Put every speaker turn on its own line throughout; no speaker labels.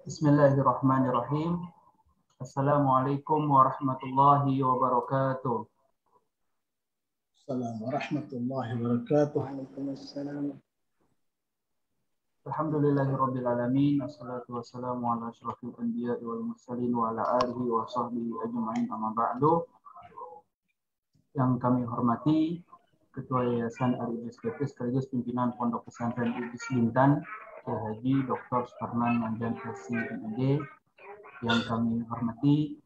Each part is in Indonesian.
Bismillahirrahmanirrahim. Assalamualaikum warahmatullahi wabarakatuh.
Assalamualaikum warahmatullahi wabarakatuh.
Waalaikumsalam.
Alhamdulillahirabbil alamin. Wassalatu wassalamu ala asyrofil anbiya'i wal mursalin wa ala alihi wa sahbihi ajma'in, amma ba'du. Yang kami hormati Ketua Yayasan Al-Idris Baptis sekaligus pimpinan Pondok Pesantren Idris Bintan, Kiai Haji Dr. Suparman Manjan SC MID. Yang kami hormati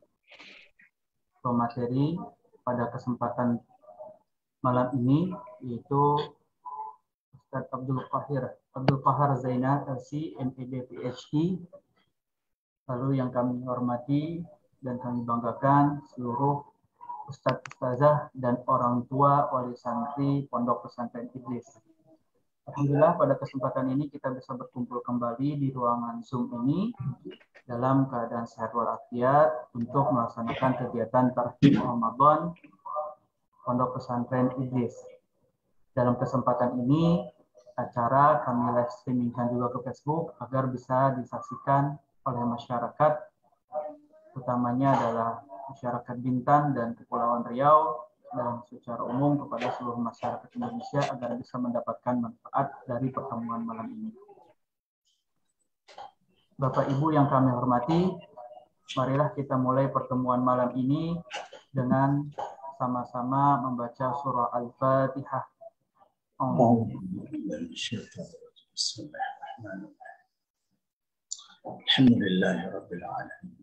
pemateri pada kesempatan malam ini, yaitu Ustaz Abdul Qahar Zainal LC MPD PhD. Lalu yang kami hormati dan kami banggakan seluruh Ustadz Ustazah dan orang tua wali santri Pondok Pesantren Idris. Alhamdulillah pada kesempatan ini kita bisa berkumpul kembali di ruangan Zoom ini dalam keadaan sehat walafiat untuk melaksanakan kegiatan Tarhib Ramadan Pondok Pesantren Idris. Dalam kesempatan ini acara kami live streamingkan juga ke Facebook agar bisa disaksikan oleh masyarakat, utamanya adalah masyarakat Bintan dan Kepulauan Riau, dan secara umum kepada seluruh masyarakat Indonesia agar bisa mendapatkan manfaat dari pertemuan malam ini. Bapak Ibu yang kami hormati, marilah kita mulai pertemuan malam ini dengan sama-sama membaca surah Al-Fatihah.
Alhamdulillahirabbil alamin.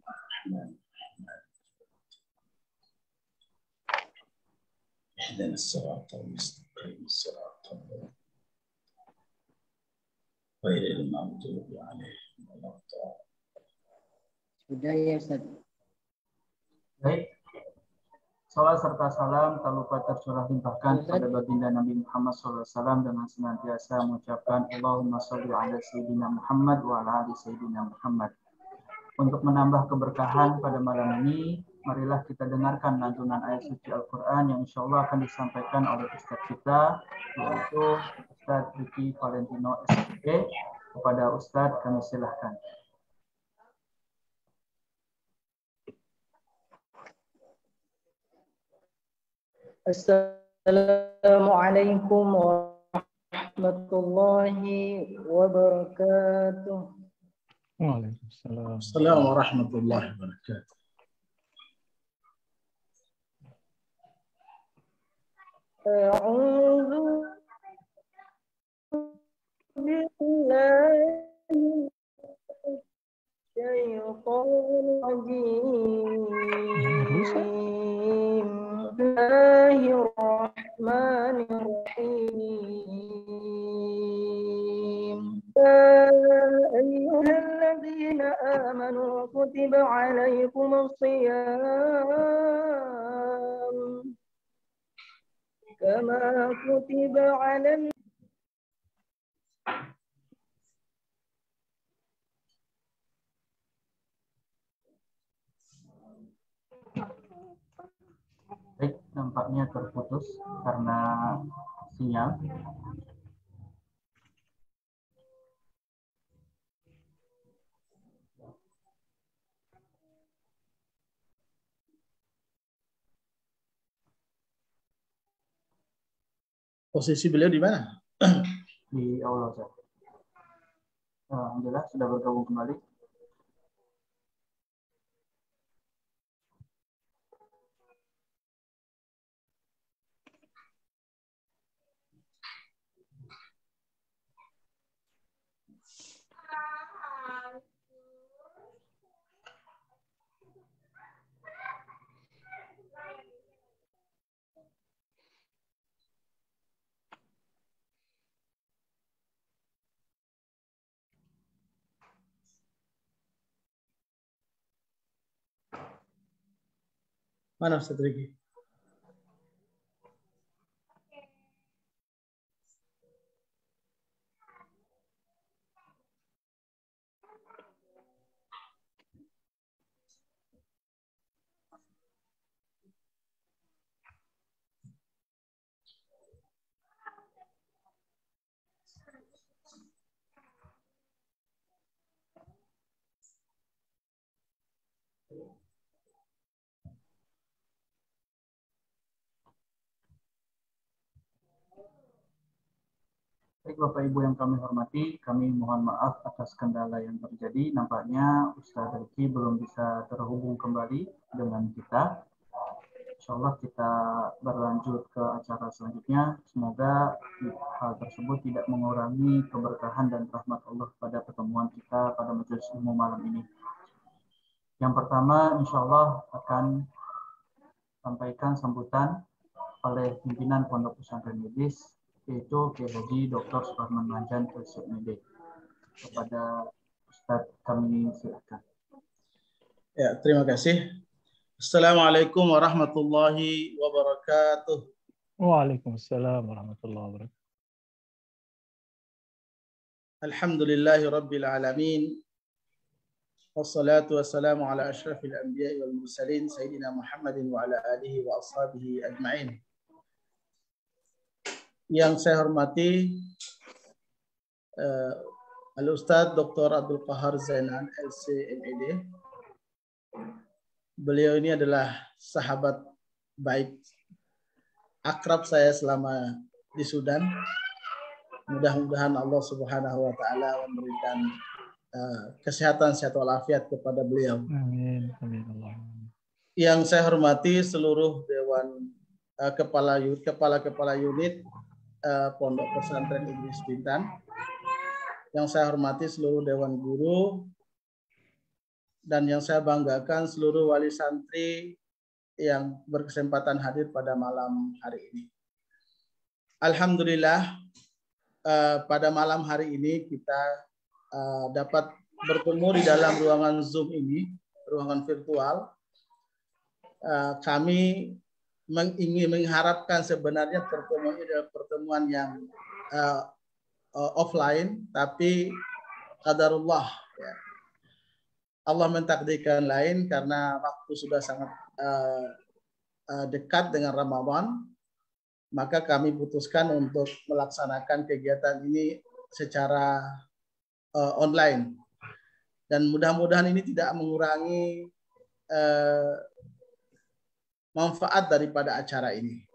اهدنا الصراط المستقيم صراط غير المغضوب عليهم ولا الضالين.
Sudah ya Ustaz.
Baik. Salam serta salam tak lupa tercurah limpahkan kepada baginda Nabi Muhammad SAW dengan senantiasa mengucapkan Allahumma sholli ala Sayyidina Muhammad wa ala ali Sayyidina Muhammad. Untuk menambah keberkahan pada malam ini, marilah kita dengarkan lantunan ayat suci Al-Quran yang insya Allah akan disampaikan oleh Ustadz kita, yaitu Ustadz Ricky Valentino SPP. Kepada Ustadz kami silahkan.
Assalamualaikum warahmatullahi wabarakatuh.
Waalaikumsalam. Assalamualaikum warahmatullahi wabarakatuh.
A'udzu billahi minasyaitonir rajim. Bismillahirrahmanirrahim. Ya ayyuhalladzina amanu kutiba alaikumus-shiyam kama kutiba 'alal
Baik, nampaknya terputus karena sinyal.
Posisi beliau di mana?
Di aula Ustaz. Alhamdulillah sudah bergabung kembali.
Mana Ustaz Riki?
Baik Bapak Ibu yang kami hormati, kami mohon maaf atas kendala yang terjadi. Nampaknya Ustaz Riki belum bisa terhubung kembali dengan kita. Insya Allah kita berlanjut ke acara selanjutnya. Semoga hal tersebut tidak mengurangi keberkahan dan rahmat Allah pada pertemuan kita pada majelis ilmu malam ini. Yang pertama, insya Allah akan sampaikan sambutan oleh pimpinan Pondok Pesantren Medis, yaitu Kiai Haji Dr. Suparman Manjan LCMD. Kepada Ustadz kami silakan.
Ya, terima kasih. Assalamualaikum warahmatullahi wabarakatuh.
Waalaikumsalam warahmatullahi wabarakatuh.
Alhamdulillahi rabbil alamin. Wassalatu wassalamu ala asyrafil anbiya'i wal mursalin sayyidina Muhammadin wa ala alihi wa ashabihi ajma'in. Yang saya hormati Al-Ustadz Dr. Abdul Qahar Zainan LCMD. Beliau ini adalah sahabat baik, akrab saya selama di Sudan. Mudah-mudahan Allah Subhanahu wa taala memberikan kesehatan, sehat walafiat kepada beliau.
Amin. Amin Allah.
Yang saya hormati seluruh dewan kepala unit Pondok Pesantren Idris Bintan. Yang saya hormati seluruh dewan guru, dan yang saya banggakan seluruh wali santri yang berkesempatan hadir pada malam hari ini. Alhamdulillah, pada malam hari ini kita dapat bertemu di dalam ruangan Zoom ini, ruangan virtual. Kami ingin mengharapkan sebenarnya pertemuan ini adalah pertemuan yang offline, tapi qadarullah, ya. Allah mentakdirkan lain karena waktu sudah sangat dekat dengan Ramadan, maka kami putuskan untuk melaksanakan kegiatan ini secara online. Dan mudah-mudahan ini tidak mengurangi manfaat daripada acara ini.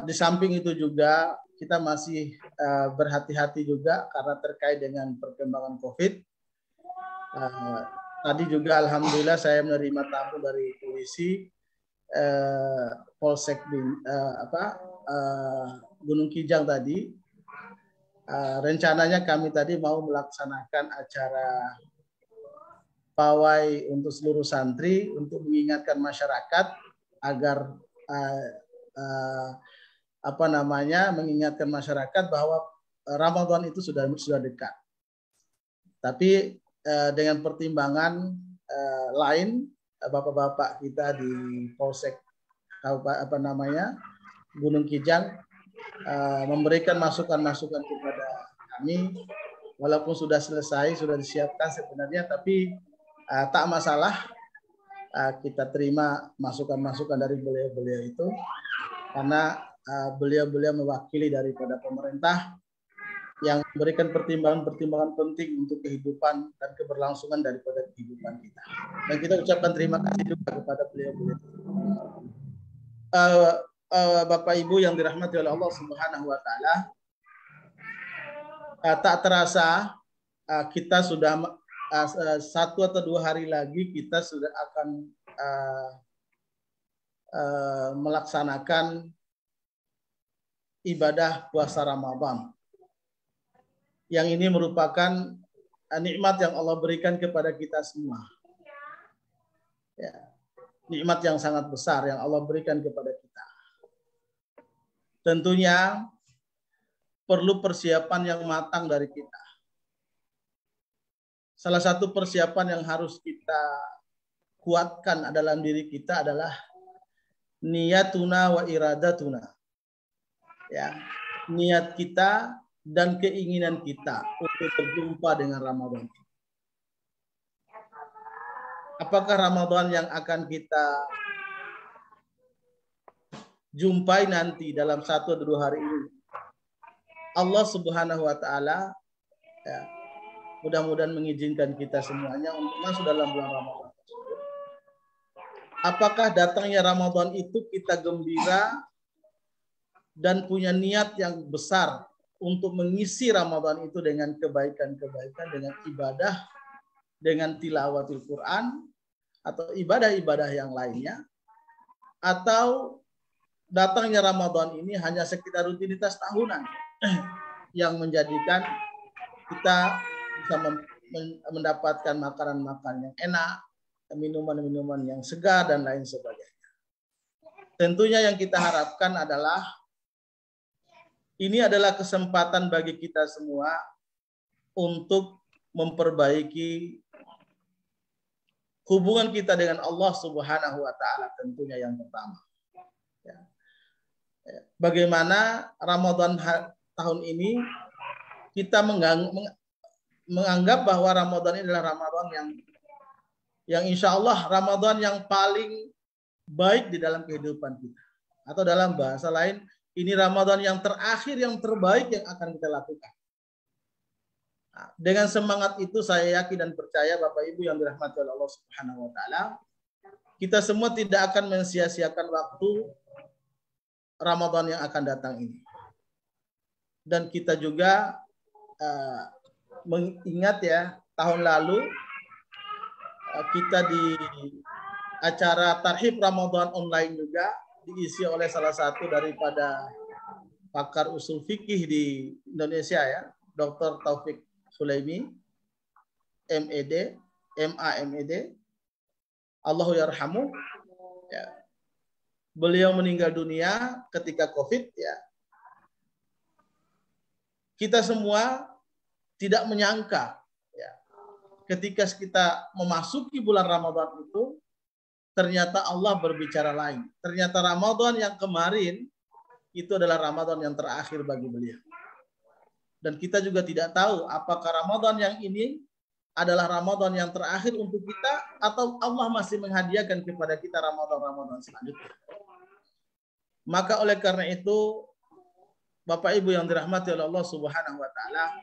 Di samping itu juga kita masih berhati-hati juga karena terkait dengan perkembangan COVID. Tadi juga alhamdulillah saya menerima tamu dari polisi Polsek Gunung Kijang tadi. Rencananya kami tadi mau melaksanakan acara pawai untuk seluruh santri untuk mengingatkan masyarakat agar mengingatkan masyarakat bahwa Ramadan itu sudah dekat. Tapi dengan pertimbangan lain, bapak-bapak kita di Polsek Gunung Kijang memberikan masukan-masukan kepada kami, walaupun sudah selesai, sudah disiapkan sebenarnya, tapi tak masalah, kita terima masukan-masukan dari beliau-beliau itu, karena beliau-beliau mewakili daripada pemerintah yang memberikan pertimbangan-pertimbangan penting untuk kehidupan dan keberlangsungan daripada kehidupan kita. Dan kita ucapkan terima kasih juga kepada beliau-beliau. Bapak Ibu yang dirahmati oleh Allah Subhanahu wa taala, tak terasa kita sudah 1 atau 2 hari lagi kita sudah akan melaksanakan ibadah puasa Ramadan. Yang ini merupakan nikmat yang Allah berikan kepada kita semua. Ya, nikmat yang sangat besar yang Allah berikan kepada kita. Tentunya perlu persiapan yang matang dari kita. Salah satu persiapan yang harus kita kuatkan dalam diri kita adalah niyatuna wa iradatuna. Ya, niat kita dan keinginan kita untuk berjumpa dengan Ramadan. Apakah Ramadan yang akan kita jumpai nanti dalam 1 atau 2 hari ini, Allah Subhanahu wa taala ya, mudah-mudahan mengizinkan kita semuanya untuk masuk dalam bulan Ramadan. Apakah datangnya Ramadan itu kita gembira dan punya niat yang besar untuk mengisi Ramadan itu dengan kebaikan-kebaikan, dengan ibadah, dengan tilawatil Quran, atau ibadah-ibadah yang lainnya, atau datangnya Ramadan ini hanya sekitar rutinitas tahunan yang menjadikan kita bisa mendapatkan makanan-makanan yang enak, minuman-minuman yang segar, dan lain sebagainya. Tentunya yang kita harapkan adalah ini adalah kesempatan bagi kita semua untuk memperbaiki hubungan kita dengan Allah Subhanahu wa Ta'ala, tentunya yang pertama. Bagaimana Ramadan tahun ini kita menganggap bahwa Ramadan ini adalah Ramadan yang insya Allah Ramadan yang paling baik di dalam kehidupan kita. Atau dalam bahasa lain, ini Ramadan yang terakhir, yang terbaik yang akan kita lakukan. Nah, dengan semangat itu saya yakin dan percaya Bapak Ibu yang dirahmati oleh Allah Subhanahu wa Ta'ala, kita semua tidak akan mensia-siakan waktu Ramadan yang akan datang ini. Dan kita juga mengingat ya, tahun lalu kita di acara Tarhib Ramadan online juga diisi oleh salah satu daripada pakar usul fikih di Indonesia ya, Dr. Taufik Sulaimi, MED, MA-MED, Allahu yarhamu. Ya. Beliau meninggal dunia ketika COVID ya. Kita semua tidak menyangka ya, ketika kita memasuki bulan Ramadan itu ternyata Allah berbicara lain. Ternyata Ramadan yang kemarin itu adalah Ramadan yang terakhir bagi beliau. Dan kita juga tidak tahu apakah Ramadan yang ini adalah Ramadan yang terakhir untuk kita atau Allah masih menghadiahkan kepada kita Ramadan-Ramadan selanjutnya. Maka oleh karena itu Bapak Ibu yang dirahmati oleh Allah Subhanahu wa Ta'ala,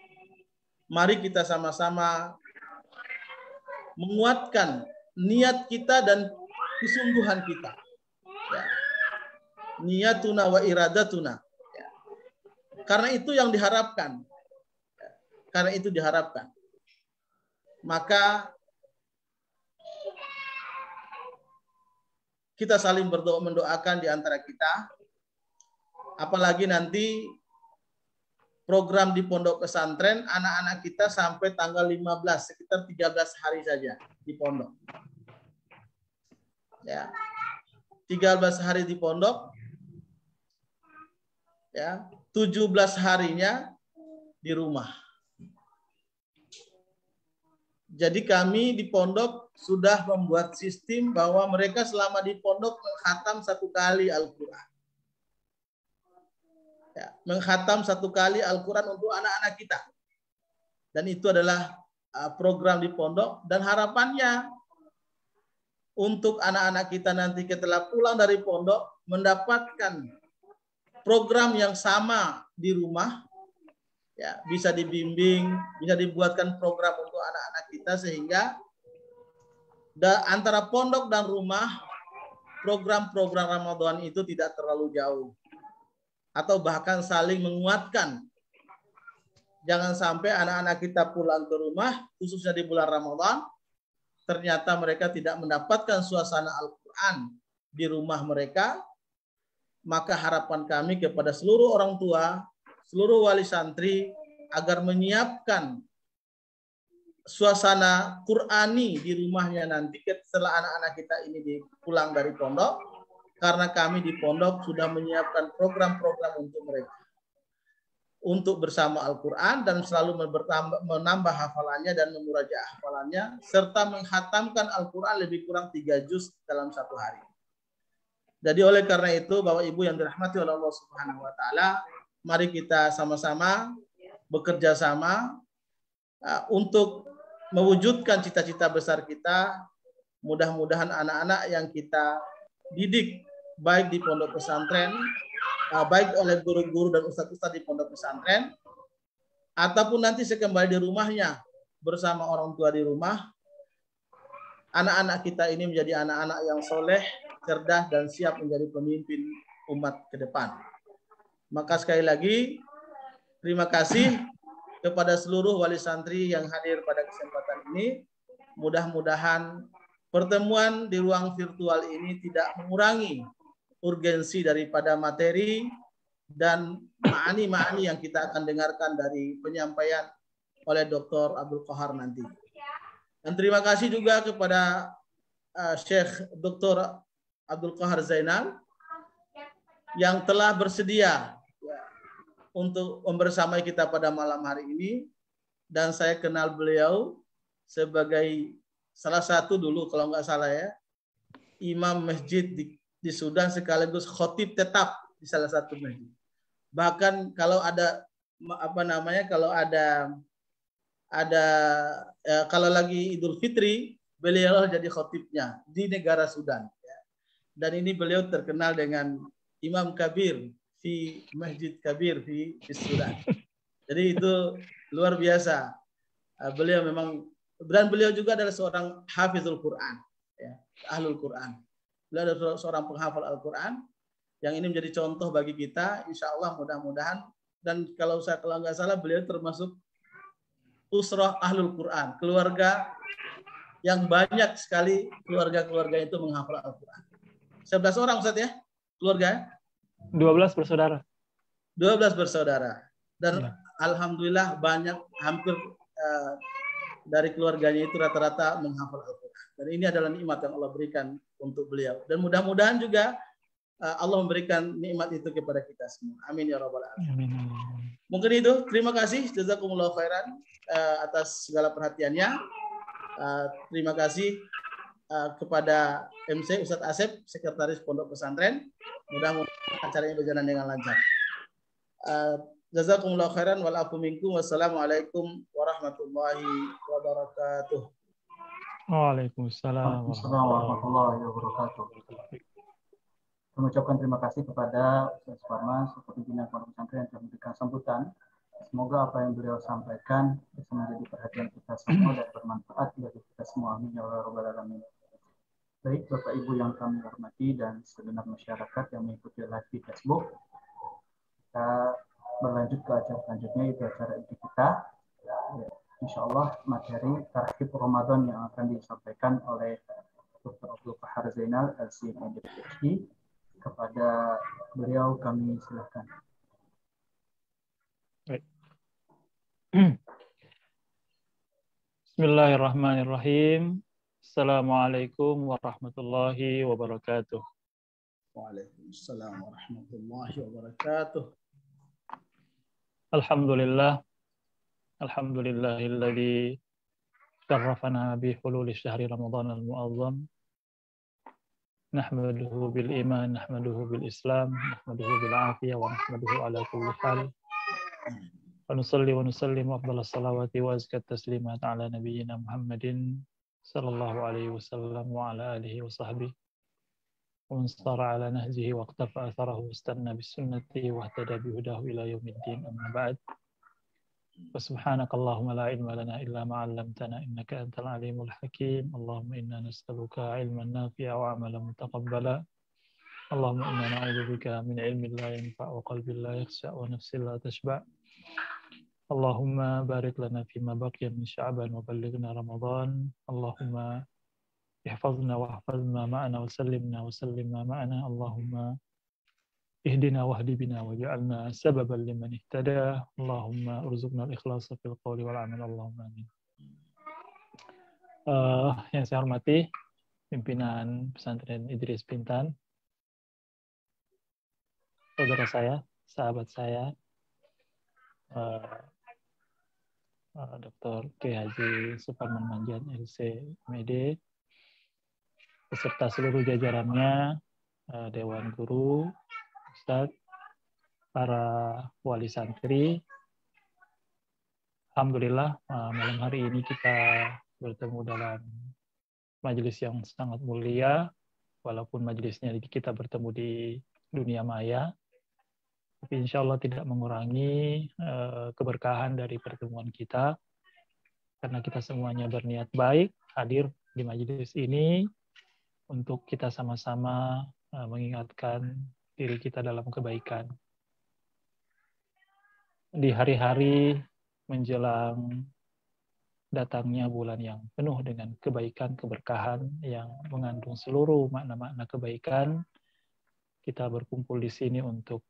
mari kita sama-sama menguatkan niat kita dan kesungguhan kita. Ya. Niyatuna wa iradatuna. Ya. Karena itu yang diharapkan. Ya. Karena itu diharapkan. Maka kita saling berdoa mendoakan di antara kita. Apalagi nanti program di pondok pesantren anak-anak kita sampai tanggal 15, sekitar 13 hari saja di pondok. Ya. 13 hari di pondok. Ya, 17 harinya di rumah. Jadi kami di pondok sudah membuat sistem bahwa mereka selama di pondok mengkhatam 1 kali Al-Quran. Ya, mengkhatam 1 kali Al-Quran untuk anak-anak kita. Dan itu adalah program di pondok. Dan harapannya untuk anak-anak kita nanti setelah pulang dari pondok mendapatkan program yang sama di rumah. Ya, bisa dibimbing, bisa dibuatkan program untuk anak-anak kita sehingga antara pondok dan rumah program-program Ramadan itu tidak terlalu jauh. Atau bahkan saling menguatkan. Jangan sampai anak-anak kita pulang ke rumah, khususnya di bulan Ramadan, ternyata mereka tidak mendapatkan suasana Al-Quran di rumah mereka. Maka harapan kami kepada seluruh orang tua, seluruh wali santri, agar menyiapkan suasana Qurani di rumahnya nanti setelah anak-anak kita ini pulang dari pondok. Karena kami di pondok sudah menyiapkan program-program untuk mereka. Untuk bersama Al-Quran dan selalu menambah hafalannya dan memurajaah hafalannya. Serta menghatamkan Al-Quran lebih kurang 3 juz dalam 1 hari. Jadi oleh karena itu Bapak Ibu yang dirahmati oleh Allah Subhanahu wa Ta'ala, mari kita sama-sama bekerja sama untuk mewujudkan cita-cita besar kita. Mudah-mudahan anak-anak yang kita didik baik di pondok pesantren, baik oleh guru-guru dan ustadz-ustadz di pondok pesantren, ataupun nanti sekembali di rumahnya bersama orang tua di rumah, anak-anak kita ini menjadi anak-anak yang soleh, cerdas, dan siap menjadi pemimpin umat ke depan. Maka sekali lagi terima kasih kepada seluruh wali santri yang hadir pada kesempatan ini. Mudah-mudahan pertemuan di ruang virtual ini tidak mengurangi urgensi daripada materi dan ma'ani-ma'ani yang kita akan dengarkan dari penyampaian oleh Dr. Abdul Qahar nanti. Dan terima kasih juga kepada Syekh Dr. Abdul Qahar Zainal yang telah bersedia untuk membersamai kita pada malam hari ini. Dan saya kenal beliau sebagai salah satu dulu kalau nggak salah ya, imam masjid di Sudan sekaligus khotib tetap di salah satu masjid. Bahkan kalau ada kalau lagi Idul Fitri, beliau jadi khotibnya di negara Sudan. Dan ini beliau terkenal dengan Imam Kabir di Masjid Kabir di Sudan. Jadi itu luar biasa. Beliau memang, dan beliau juga adalah seorang hafizul Quran, ya, ahlul Quran. Beliau adalah seorang penghafal Al-Quran yang ini menjadi contoh bagi kita. Insya Allah mudah-mudahan. Dan kalau nggak salah beliau termasuk usrah ahlul Quran, keluarga yang banyak sekali keluarga-keluarga itu menghafal Al-Quran. 11 orang Ustaz ya, keluarga?
12 bersaudara.
12 bersaudara. Dan
ya,
alhamdulillah banyak, hampir dari keluarganya itu rata-rata menghafal Al-Quran. Dan ini adalah nikmat yang Allah berikan untuk beliau. Dan mudah-mudahan juga Allah memberikan nikmat itu kepada kita semua. Amin ya rabbal alamin. Mungkin itu. Terima kasih. Jazakumullah khairan atas segala perhatiannya. Terima kasih kepada MC Ustadz Asep, Sekretaris Pondok Pesantren. Mudah-mudahan acaranya berjalan dengan lancar. Jazakumullah khairan wal afu minkum. Wassalamualaikum warahmatullahi wabarakatuh.
Waalaikumsalam
warahmatullahi wabarakatuh. Mengucapkan terima kasih kepada Ustaz Farmas, pimpinan Pondok Pesantren yang telah memberikan sambutan. Semoga apa yang beliau sampaikan bisa menjadi perhatian kita semua dan bermanfaat bagi kita semua. Amin ya rabbal alamin. Baik Bapak Ibu yang kami hormati dan segenap masyarakat yang mengikuti live di Facebook, kita berlanjut ke acara selanjutnya, yaitu acara inti kita. Insya Allah materi tarhib Ramadan yang akan disampaikan oleh Dr. Abdul Qahar Zainal, LCMD PhD. Kepada beliau kami silakan.
Baik. Bismillahirrahmanirrahim. Assalamualaikum warahmatullahi wabarakatuh.
Waalaikumsalam warahmatullahi wabarakatuh.
Alhamdulillah. Alhamdulillahilladzi syarrafana bi hululi syahri Ramadan al-mu'azzam. Nahmaduhu bil iman, nahmaduhu bil islam, nahmaduhu bil afiyah, wa nahmaduhu ala kulli hal. Wa nusalli wa nusallimu afdhalas salawati wa azkat taslimat ala nabiyyina Muhammadin sallallahu alaihi wasallam wa ala alihi wa sahbihi wa man sara ala nahjihi wa iqtafa atharahu wastanna bis sunnati wa ihtada bi hudahu ila yaumiddin. Amma ba'd. Subhanaka Allahumma la ilma lana illa ma 'allamtana innaka antal alimul hakim. Allahumma inna nas'aluka 'ilman nafi'a wa 'amalan mutaqabbala. Allahumma inna na'udzubika min 'ilmin la yanfa' wa qalbin la yakhsha' wa nafsin la tashba'. Allahumma barik lana fima baqiya min Sya'ban wa ballighna Ramadan. Allahumma ihfazna wa ihfazna ma'ana wa sallimna ma'ana. Allahumma ihdina wahdi bina waj'alna sababan liman ihtada. Allahumma urzuqna al-ikhlasa fil qawli wal amal. Allahumma amin. Yang saya hormati pimpinan pesantren Idris Bintan, saudara saya, sahabat saya, Dr. K. Haji Suparman Manjan LCMD, beserta seluruh jajarannya, Dewan Guru, Ustadz, para wali santri. Alhamdulillah malam hari ini kita bertemu dalam majelis yang sangat mulia, walaupun majelisnya kita bertemu di dunia maya, tapi insya Allah tidak mengurangi keberkahan dari pertemuan kita, karena kita semuanya berniat baik hadir di majelis ini untuk kita sama-sama mengingatkan diri kita dalam kebaikan. di hari-hari menjelang datangnya bulan yang penuh dengan kebaikan, keberkahan yang mengandung seluruh makna-makna kebaikan, kita berkumpul di sini untuk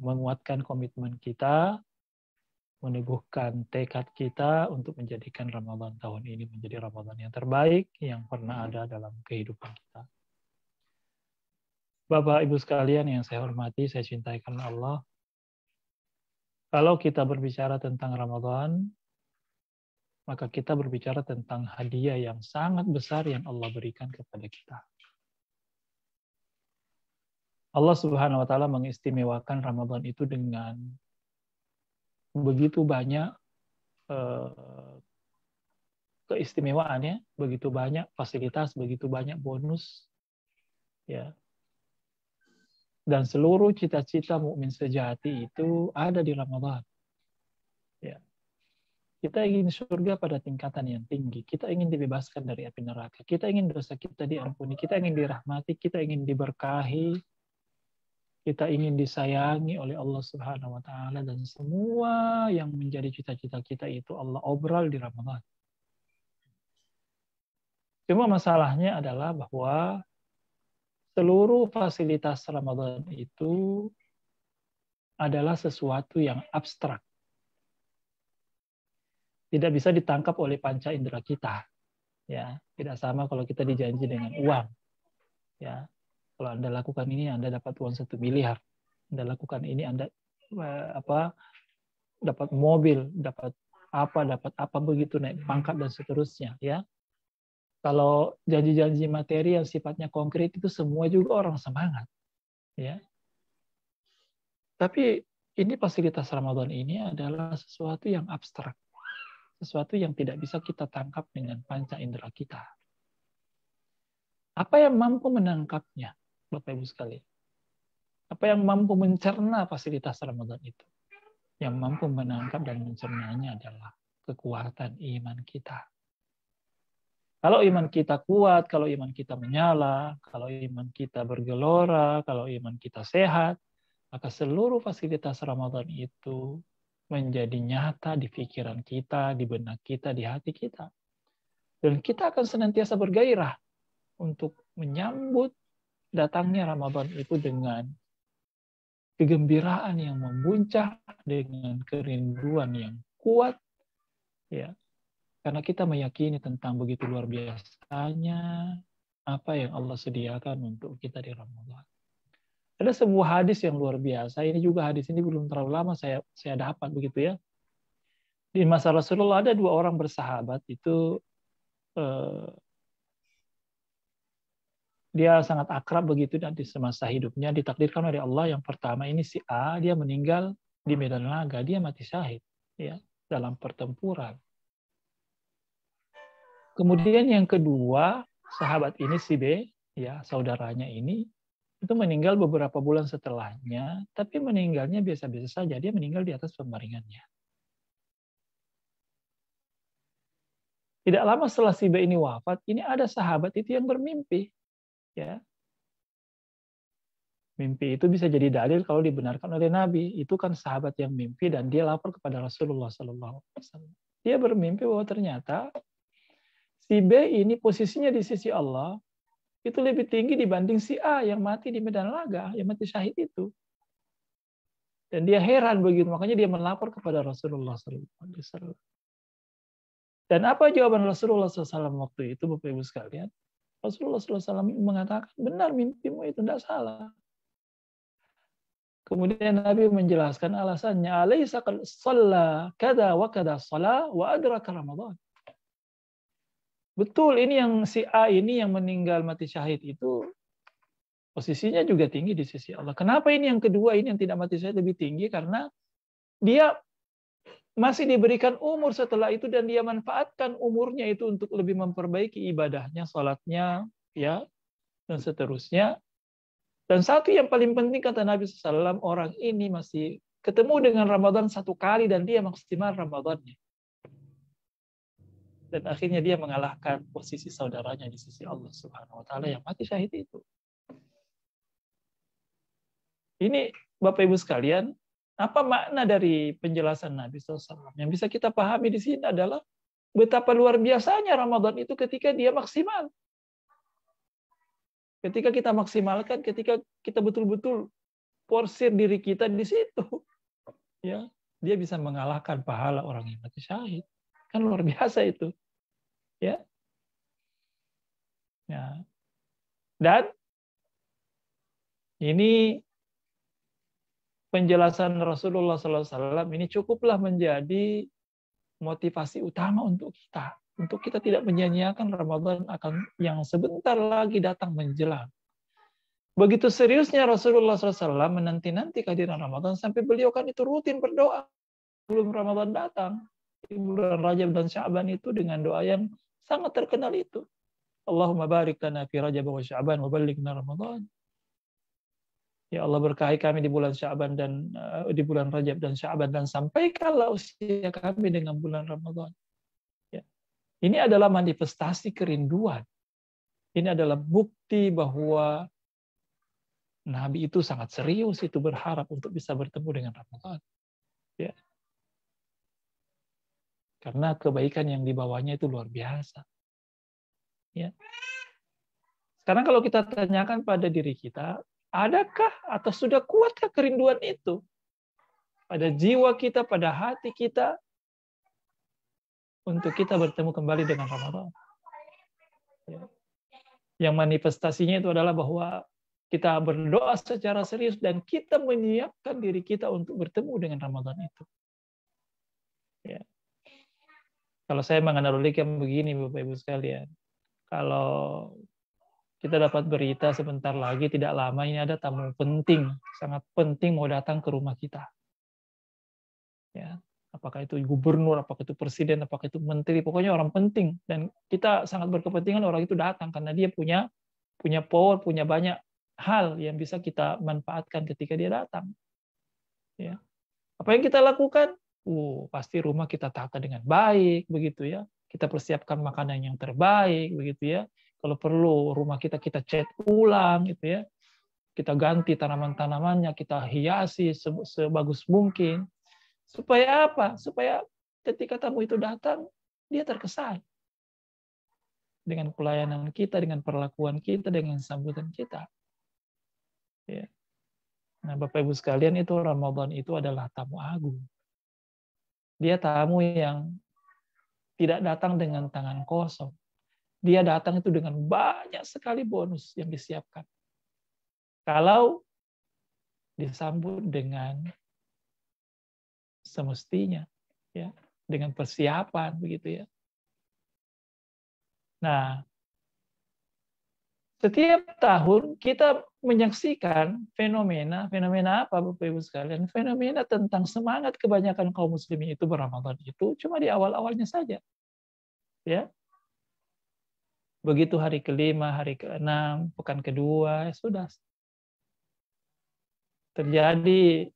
menguatkan komitmen kita, meneguhkan tekad kita untuk menjadikan Ramadan tahun ini menjadi Ramadan yang terbaik yang pernah ada dalam kehidupan kita. Bapak Ibu sekalian yang saya hormati, saya cintai karena Allah. Kalau kita berbicara tentang Ramadan, maka kita berbicara tentang hadiah yang sangat besar yang Allah berikan kepada kita. Allah Subhanahu wa taala mengistimewakan Ramadan itu dengan begitu banyak keistimewaannya, begitu banyak fasilitas, begitu banyak bonus, ya. Dan seluruh cita-cita mukmin sejati itu ada di Ramadan. Ya. Kita ingin surga pada tingkatan yang tinggi. Kita ingin dibebaskan dari api neraka. Kita ingin dosa kita diampuni. Kita ingin dirahmati. Kita ingin diberkahi. Kita ingin disayangi oleh Allah Subhanahu wa taala, dan semua yang menjadi cita-cita kita itu Allah obral di Ramadan. Cuma masalahnya adalah bahwa seluruh fasilitas Ramadan itu adalah sesuatu yang abstrak. Tidak bisa ditangkap oleh panca indera kita. Ya, tidak sama kalau kita dijanji dengan uang. Ya, kalau Anda lakukan ini, Anda dapat uang 1 miliar. Anda lakukan ini, Anda dapat mobil, dapat apa begitu, naik pangkat dan seterusnya. Ya, kalau janji-janji materi yang sifatnya konkret itu semua juga orang semangat. Ya, tapi ini fasilitas Ramadan ini adalah sesuatu yang abstrak. Sesuatu yang tidak bisa kita tangkap dengan panca indera kita. Apa yang mampu menangkapnya, Bapak Ibu sekalian? Apa yang mampu mencerna fasilitas Ramadan itu? Yang mampu menangkap dan mencernanya adalah kekuatan iman kita. Kalau iman kita kuat, kalau iman kita menyala, kalau iman kita bergelora, kalau iman kita sehat, maka seluruh fasilitas Ramadan itu menjadi nyata di pikiran kita, di benak kita, di hati kita. Dan kita akan senantiasa bergairah untuk menyambut datangnya Ramadan itu dengan kegembiraan yang membuncah, dengan kerinduan yang kuat, ya. Karena kita meyakini tentang begitu luar biasanya apa yang Allah sediakan untuk kita di Ramadan. Ada sebuah hadis yang luar biasa. Ini juga hadis ini belum terlalu lama saya dapat begitu ya. Di masa Rasulullah ada 2 orang bersahabat itu dia sangat akrab begitu, dan di semasa hidupnya ditakdirkan oleh Allah. Yang pertama ini si A, dia meninggal di medan laga, dia mati syahid ya dalam pertempuran. Kemudian yang kedua, sahabat ini si B, ya saudaranya ini, itu meninggal beberapa bulan setelahnya, tapi meninggalnya biasa-biasa saja. Dia meninggal di atas pembaringannya. Tidak lama setelah si B ini wafat, ini ada sahabat itu yang bermimpi. Ya. Mimpi itu bisa jadi dalil kalau dibenarkan oleh Nabi. Itu kan sahabat yang mimpi dan dia lapor kepada Rasulullah SAW. Dia bermimpi bahwa ternyata si B ini posisinya di sisi Allah itu lebih tinggi dibanding si A yang mati di medan laga, yang mati syahid itu. Dan dia heran begitu, makanya dia melapor kepada Rasulullah SAW. Dan apa jawaban Rasulullah SAW waktu itu, Bapak Ibu sekalian? Rasulullah SAW mengatakan, benar mimpimu itu, tidak salah. Kemudian Nabi menjelaskan alasannya, alaysa qad shalla kada wa kada shalah wa adraka Ramadan. Betul, ini yang si A ini yang meninggal mati syahid itu posisinya juga tinggi di sisi Allah. Kenapa ini yang kedua ini yang tidak mati syahid lebih tinggi? Karena dia masih diberikan umur setelah itu dan dia manfaatkan umurnya itu untuk lebih memperbaiki ibadahnya, salatnya, ya, dan seterusnya. Dan satu yang paling penting kata Nabi SAW, orang ini masih ketemu dengan Ramadan 1 kali dan dia maksimal Ramadannya. Dan akhirnya dia mengalahkan posisi saudaranya di sisi Allah Subhanahu wa taala yang mati syahid itu. Ini Bapak Ibu sekalian, Apa makna dari penjelasan Nabi SAW? Yang bisa kita pahami di sini adalah betapa luar biasanya Ramadan itu ketika dia maksimal. Ketika kita maksimalkan, ketika kita betul-betul porsir diri kita di situ, ya, dia bisa mengalahkan pahala orang yang mati syahid. Kan luar biasa itu, ya. Ya. Dan ini penjelasan Rasulullah SAW ini cukuplah menjadi motivasi utama untuk kita tidak menyia-nyiakan Ramadan yang sebentar lagi datang menjelang. Begitu seriusnya Rasulullah SAW menanti-nanti kehadiran Ramadan sampai beliau kan itu rutin berdoa sebelum Ramadan datang. Di bulan Rajab dan Sya'ban itu dengan doa yang sangat terkenal itu. Allahumma barik lana fi Rajab wa Sya'ban wa ballighna Ramadan. Ya Allah, berkahi kami di bulan Sya'ban dan di bulan Rajab dan Sya'ban, dan sampaikanlah usia kami dengan bulan Ramadan. Ya. Ini adalah manifestasi kerinduan. Ini adalah bukti bahwa Nabi itu sangat serius itu berharap untuk bisa bertemu dengan Ramadan. Ya. Karena kebaikan yang dibawanya itu luar biasa. Ya. Sekarang kalau kita tanyakan pada diri kita, adakah atau sudah kuatkah kerinduan itu pada jiwa kita, pada hati kita untuk kita bertemu kembali dengan Ramadan? Ya. Yang manifestasinya itu adalah bahwa kita berdoa secara serius dan kita menyiapkan diri kita untuk bertemu dengan Ramadan itu. Ya. Kalau saya menganalogikan begini, Bapak Ibu sekalian, kalau kita dapat berita sebentar lagi, tidak lama ini ada tamu penting, sangat penting mau datang ke rumah kita. Ya, apakah itu gubernur, apakah itu presiden, apakah itu menteri, pokoknya orang penting. Dan kita sangat berkepentingan orang itu datang karena dia punya power, punya banyak hal yang bisa kita manfaatkan ketika dia datang. Ya. Apa yang kita lakukan? Pasti rumah kita tata dengan baik, begitu ya. Kita persiapkan makanan yang terbaik, begitu ya. Kalau perlu rumah kita cat ulang, gitu ya. Kita ganti tanaman-tanamannya, kita hiasi sebagus mungkin. Supaya apa? Supaya ketika tamu itu datang, dia terkesan dengan pelayanan kita, dengan perlakuan kita, dengan sambutan kita. Ya. Nah, Bapak Ibu sekalian, itu Ramadan itu adalah tamu agung. Dia tamu yang tidak datang dengan tangan kosong. Dia datang itu dengan banyak sekali bonus yang disiapkan. Kalau disambut dengan semestinya, ya, dengan persiapan, begitu ya. Nah, setiap tahun kita menyaksikan fenomena apa, Bapak Ibu sekalian? Fenomena tentang semangat kebanyakan kaum muslimin itu berRamadan itu cuma di awal-awalnya saja. Ya. Begitu hari kelima, hari keenam, pekan kedua, ya sudah. Terjadi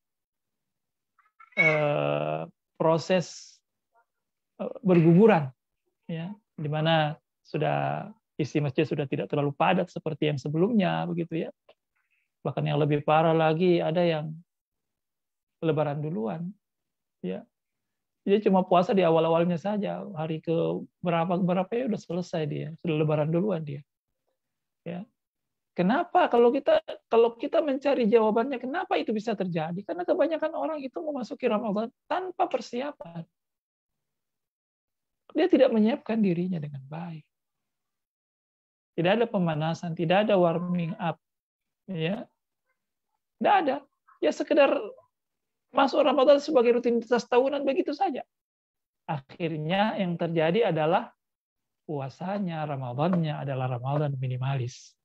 proses berguguran, ya, di mana sudah isi masjid sudah tidak terlalu padat seperti yang sebelumnya, begitu ya. Bahkan yang lebih parah lagi ada yang lebaran duluan, ya. Dia cuma puasa di awal-awalnya saja, hari ke berapa ya udah selesai dia, sudah lebaran duluan dia. Ya. Kenapa? Kalau kita mencari jawabannya kenapa itu bisa terjadi? Karena kebanyakan orang itu memasuki Ramadan tanpa persiapan. Dia tidak menyiapkan dirinya dengan baik. Tidak ada pemanasan, tidak ada warming up, ya, tidak ada. Ya sekedar masuk Ramadan sebagai rutinitas tahunan begitu saja. Akhirnya yang terjadi adalah puasanya, Ramadannya adalah Ramadan minimalis.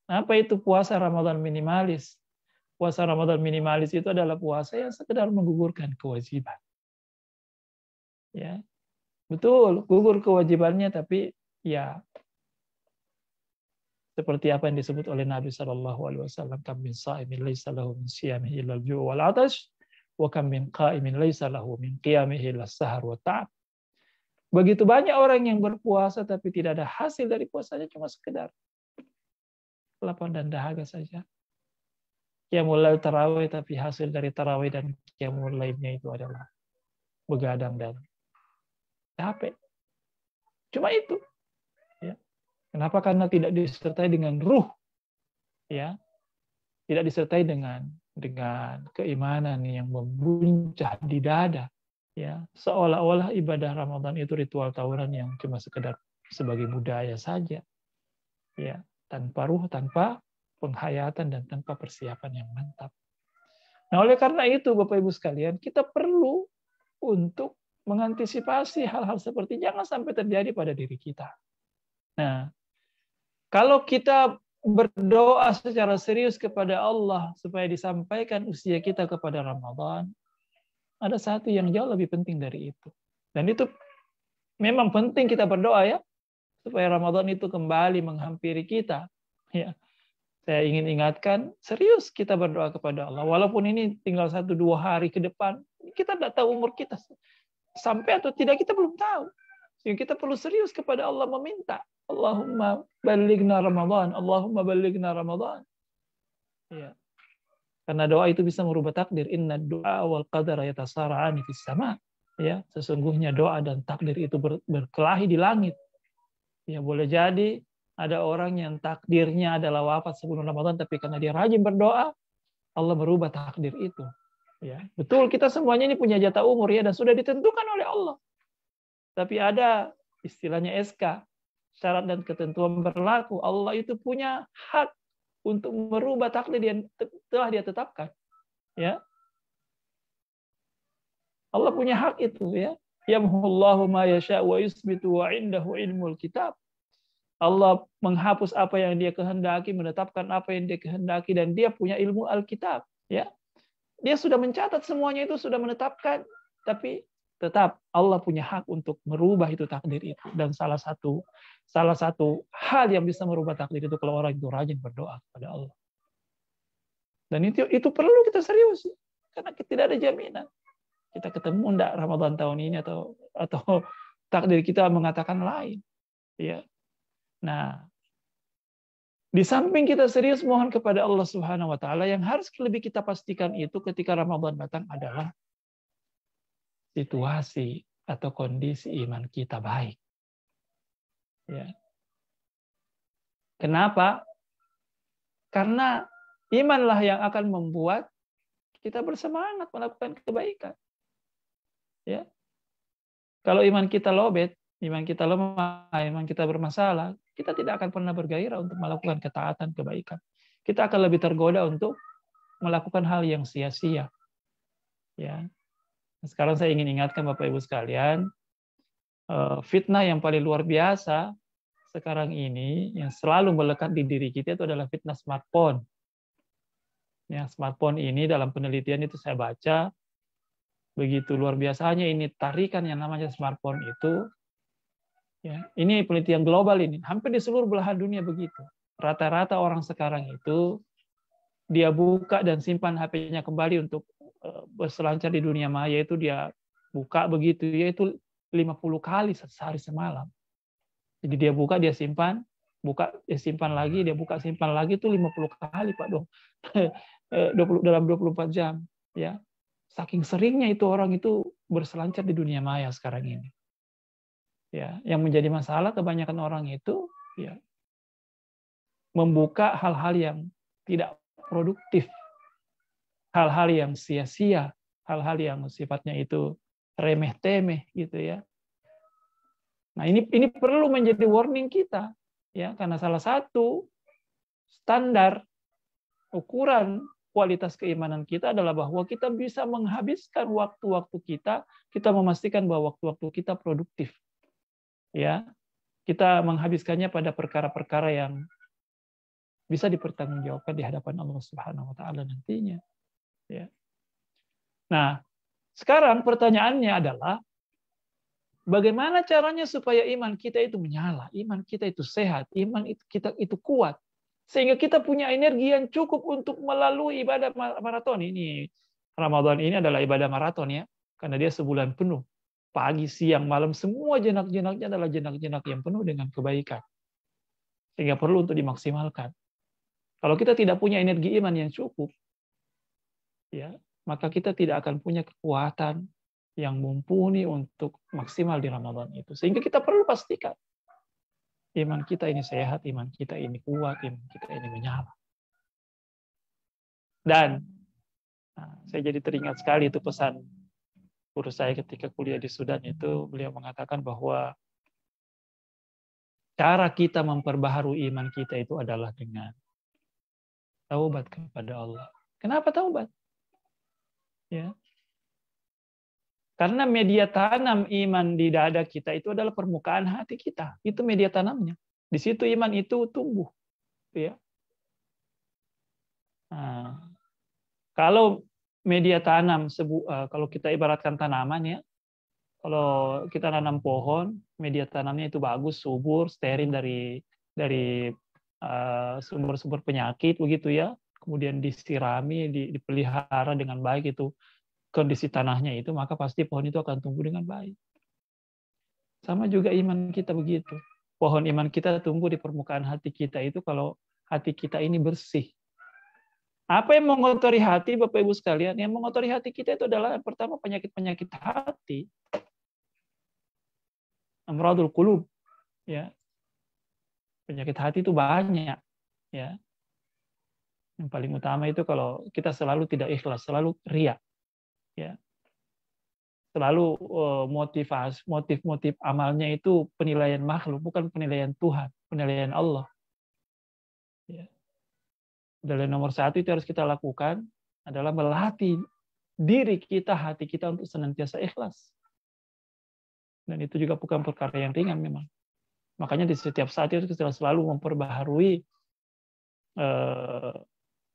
Apa itu puasa Ramadan minimalis? Puasa Ramadan minimalis itu adalah puasa yang sekedar menggugurkan kewajiban. Ya, betul, gugur kewajibannya, tapi ya seperti apa yang disebut oleh Nabi SAW, kam min sha'imin laisa lahu min shiyamihi illa al-ju' wal 'atash wa kam min qa'imin laisa lahu min qiyamihi illa as-sahar wa ta'ab. Begitu banyak orang yang berpuasa tapi tidak ada hasil dari puasanya, cuma sekedar lapar dan dahaga saja. qiyamul lail tarawih, tapi hasil dari tarawih dan qiyamul lailnya itu adalah begadang dan capek. Cuma itu. Ya. Kenapa? Karena tidak disertai dengan ruh, ya, tidak disertai dengan keimanan yang membuncah di dada, ya, seolah-olah ibadah Ramadan itu ritual tahunan yang cuma sekedar sebagai budaya saja, ya, tanpa ruh, tanpa penghayatan dan tanpa persiapan yang mantap. Nah, oleh karena itu, Bapak Ibu sekalian, kita perlu untuk mengantisipasi hal-hal seperti jangan sampai terjadi pada diri kita. Nah, kalau kita berdoa secara serius kepada Allah supaya disampaikan usia kita kepada Ramadan, ada satu yang jauh lebih penting dari itu. Dan itu memang penting kita berdoa, ya, supaya Ramadan itu kembali menghampiri kita. Ya. Saya ingin ingatkan, serius kita berdoa kepada Allah. Walaupun ini tinggal 1-2 hari ke depan, kita tidak tahu umur kita sampai atau tidak, kita belum tahu. Sehingga kita perlu serius kepada Allah meminta. Allahumma balighna Ramadan, Allahumma balighna Ramadan. Ya. Karena doa itu bisa merubah takdir. Inna du'a wal qadara yatasara'ani fis sama. Ya, sesungguhnya doa dan takdir itu berkelahi di langit. Ya, boleh jadi ada orang yang takdirnya adalah wafat sebelum Ramadan, tapi karena dia rajin berdoa, Allah merubah takdir itu. Ya, betul, kita semuanya ini punya jatah umur, ya, dan sudah ditentukan oleh Allah. Tapi ada istilahnya SK, syarat dan ketentuan berlaku. Allah itu punya hak untuk merubah takdir yang telah dia tetapkan. Ya, Allah punya hak itu, ya. Yamhullahu ma yasha wa yusbitu wa indahu ilmul kitab. Allah menghapus apa yang dia kehendaki, menetapkan apa yang dia kehendaki, dan dia punya ilmu Alkitab. Ya, dia sudah mencatat semuanya itu, sudah menetapkan, tapi tetap Allah punya hak untuk merubah itu takdir itu. Dan salah satu hal yang bisa merubah takdir itu kalau orang itu rajin berdoa kepada Allah. Dan itu perlu kita serius, karena tidak ada jaminan kita ketemu enggak Ramadan tahun ini atau takdir kita mengatakan lain. Ya. Nah, di samping kita serius mohon kepada Allah Subhanahu wa taala, yang harus lebih kita pastikan itu ketika Ramadan datang adalah situasi atau kondisi iman kita baik. Ya. Kenapa? Karena imanlah yang akan membuat kita bersemangat melakukan kebaikan. Ya. Kalau iman kita lobet, iman kita lemah, iman kita bermasalah, kita tidak akan pernah bergairah untuk melakukan ketaatan, kebaikan. Kita akan lebih tergoda untuk melakukan hal yang sia-sia. Ya. Sekarang saya ingin ingatkan Bapak Ibu sekalian, fitnah yang paling luar biasa sekarang ini yang selalu melekat di diri kita itu adalah fitnah smartphone. Ya, smartphone ini dalam penelitian itu saya baca begitu luar biasanya ini tarikan yang namanya smartphone itu. Ya, ini penelitian global ini, hampir di seluruh belahan dunia begitu. Rata-rata orang sekarang itu dia buka dan simpan HP-nya kembali untuk berselancar di dunia maya itu dia buka begitu, yaitu 50 kali sehari semalam. Jadi dia buka, dia simpan, buka, dia simpan lagi, dia buka, simpan lagi, itu 50 kali Pak dong. Dalam 24 jam. Ya. Saking seringnya itu orang itu berselancar di dunia maya sekarang ini. Ya, yang menjadi masalah kebanyakan orang itu ya membuka hal-hal yang tidak produktif, hal-hal yang sia-sia, hal-hal yang sifatnya itu remeh-temeh gitu ya. Nah, ini perlu menjadi warning kita ya, karena salah satu standar ukuran kualitas keimanan kita adalah bahwa kita bisa menghabiskan waktu-waktu kita memastikan bahwa waktu-waktu kita produktif. Ya. Kita menghabiskannya pada perkara-perkara yang bisa dipertanggungjawabkan di hadapan Allah Subhanahu wa taala nantinya. Ya. Nah, sekarang pertanyaannya adalah bagaimana caranya supaya iman kita itu menyala, iman kita itu sehat, iman kita itu kuat, sehingga kita punya energi yang cukup untuk melalui ibadah maraton ini. Ramadan ini adalah ibadah maraton ya, karena dia sebulan penuh. Pagi, siang, malam, semua jenak-jenaknya adalah jenak-jenak yang penuh dengan kebaikan. Sehingga perlu untuk dimaksimalkan. Kalau kita tidak punya energi iman yang cukup, ya, maka kita tidak akan punya kekuatan yang mumpuni untuk maksimal di Ramadan itu. Sehingga kita perlu pastikan iman kita ini sehat, iman kita ini kuat, iman kita ini menyala. Dan saya jadi teringat sekali itu pesan guru saya ketika kuliah di Sudan itu, beliau mengatakan bahwa cara kita memperbaharui iman kita itu adalah dengan taubat kepada Allah. Kenapa taubat? Ya. Karena media tanam iman di dada kita itu adalah permukaan hati kita. Itu media tanamnya. Di situ iman itu tumbuh. Ya. Nah, kalau media tanam, kalau kita ibaratkan tanaman ya, kalau kita nanam pohon, media tanamnya itu bagus, subur, steril dari sumber-sumber penyakit begitu ya. Kemudian disirami, dipelihara dengan baik itu kondisi tanahnya itu, maka pasti pohon itu akan tumbuh dengan baik. Sama juga iman kita begitu. Pohon iman kita tumbuh di permukaan hati kita itu kalau hati kita ini bersih. Apa yang mengotori hati, Bapak Ibu sekalian? Yang mengotori hati kita itu adalah yang pertama penyakit-penyakit hati. Amradul qulub, ya. Penyakit hati itu banyak, ya. Yang paling utama itu kalau kita selalu tidak ikhlas, selalu riya, ya. Selalu motif amalnya itu penilaian makhluk, bukan penilaian Tuhan, penilaian Allah. Ya. Dan nomor satu itu harus kita lakukan adalah melatih diri kita, hati kita untuk senantiasa ikhlas. Dan itu juga bukan perkara yang ringan memang. Makanya di setiap saat itu kita selalu memperbaharui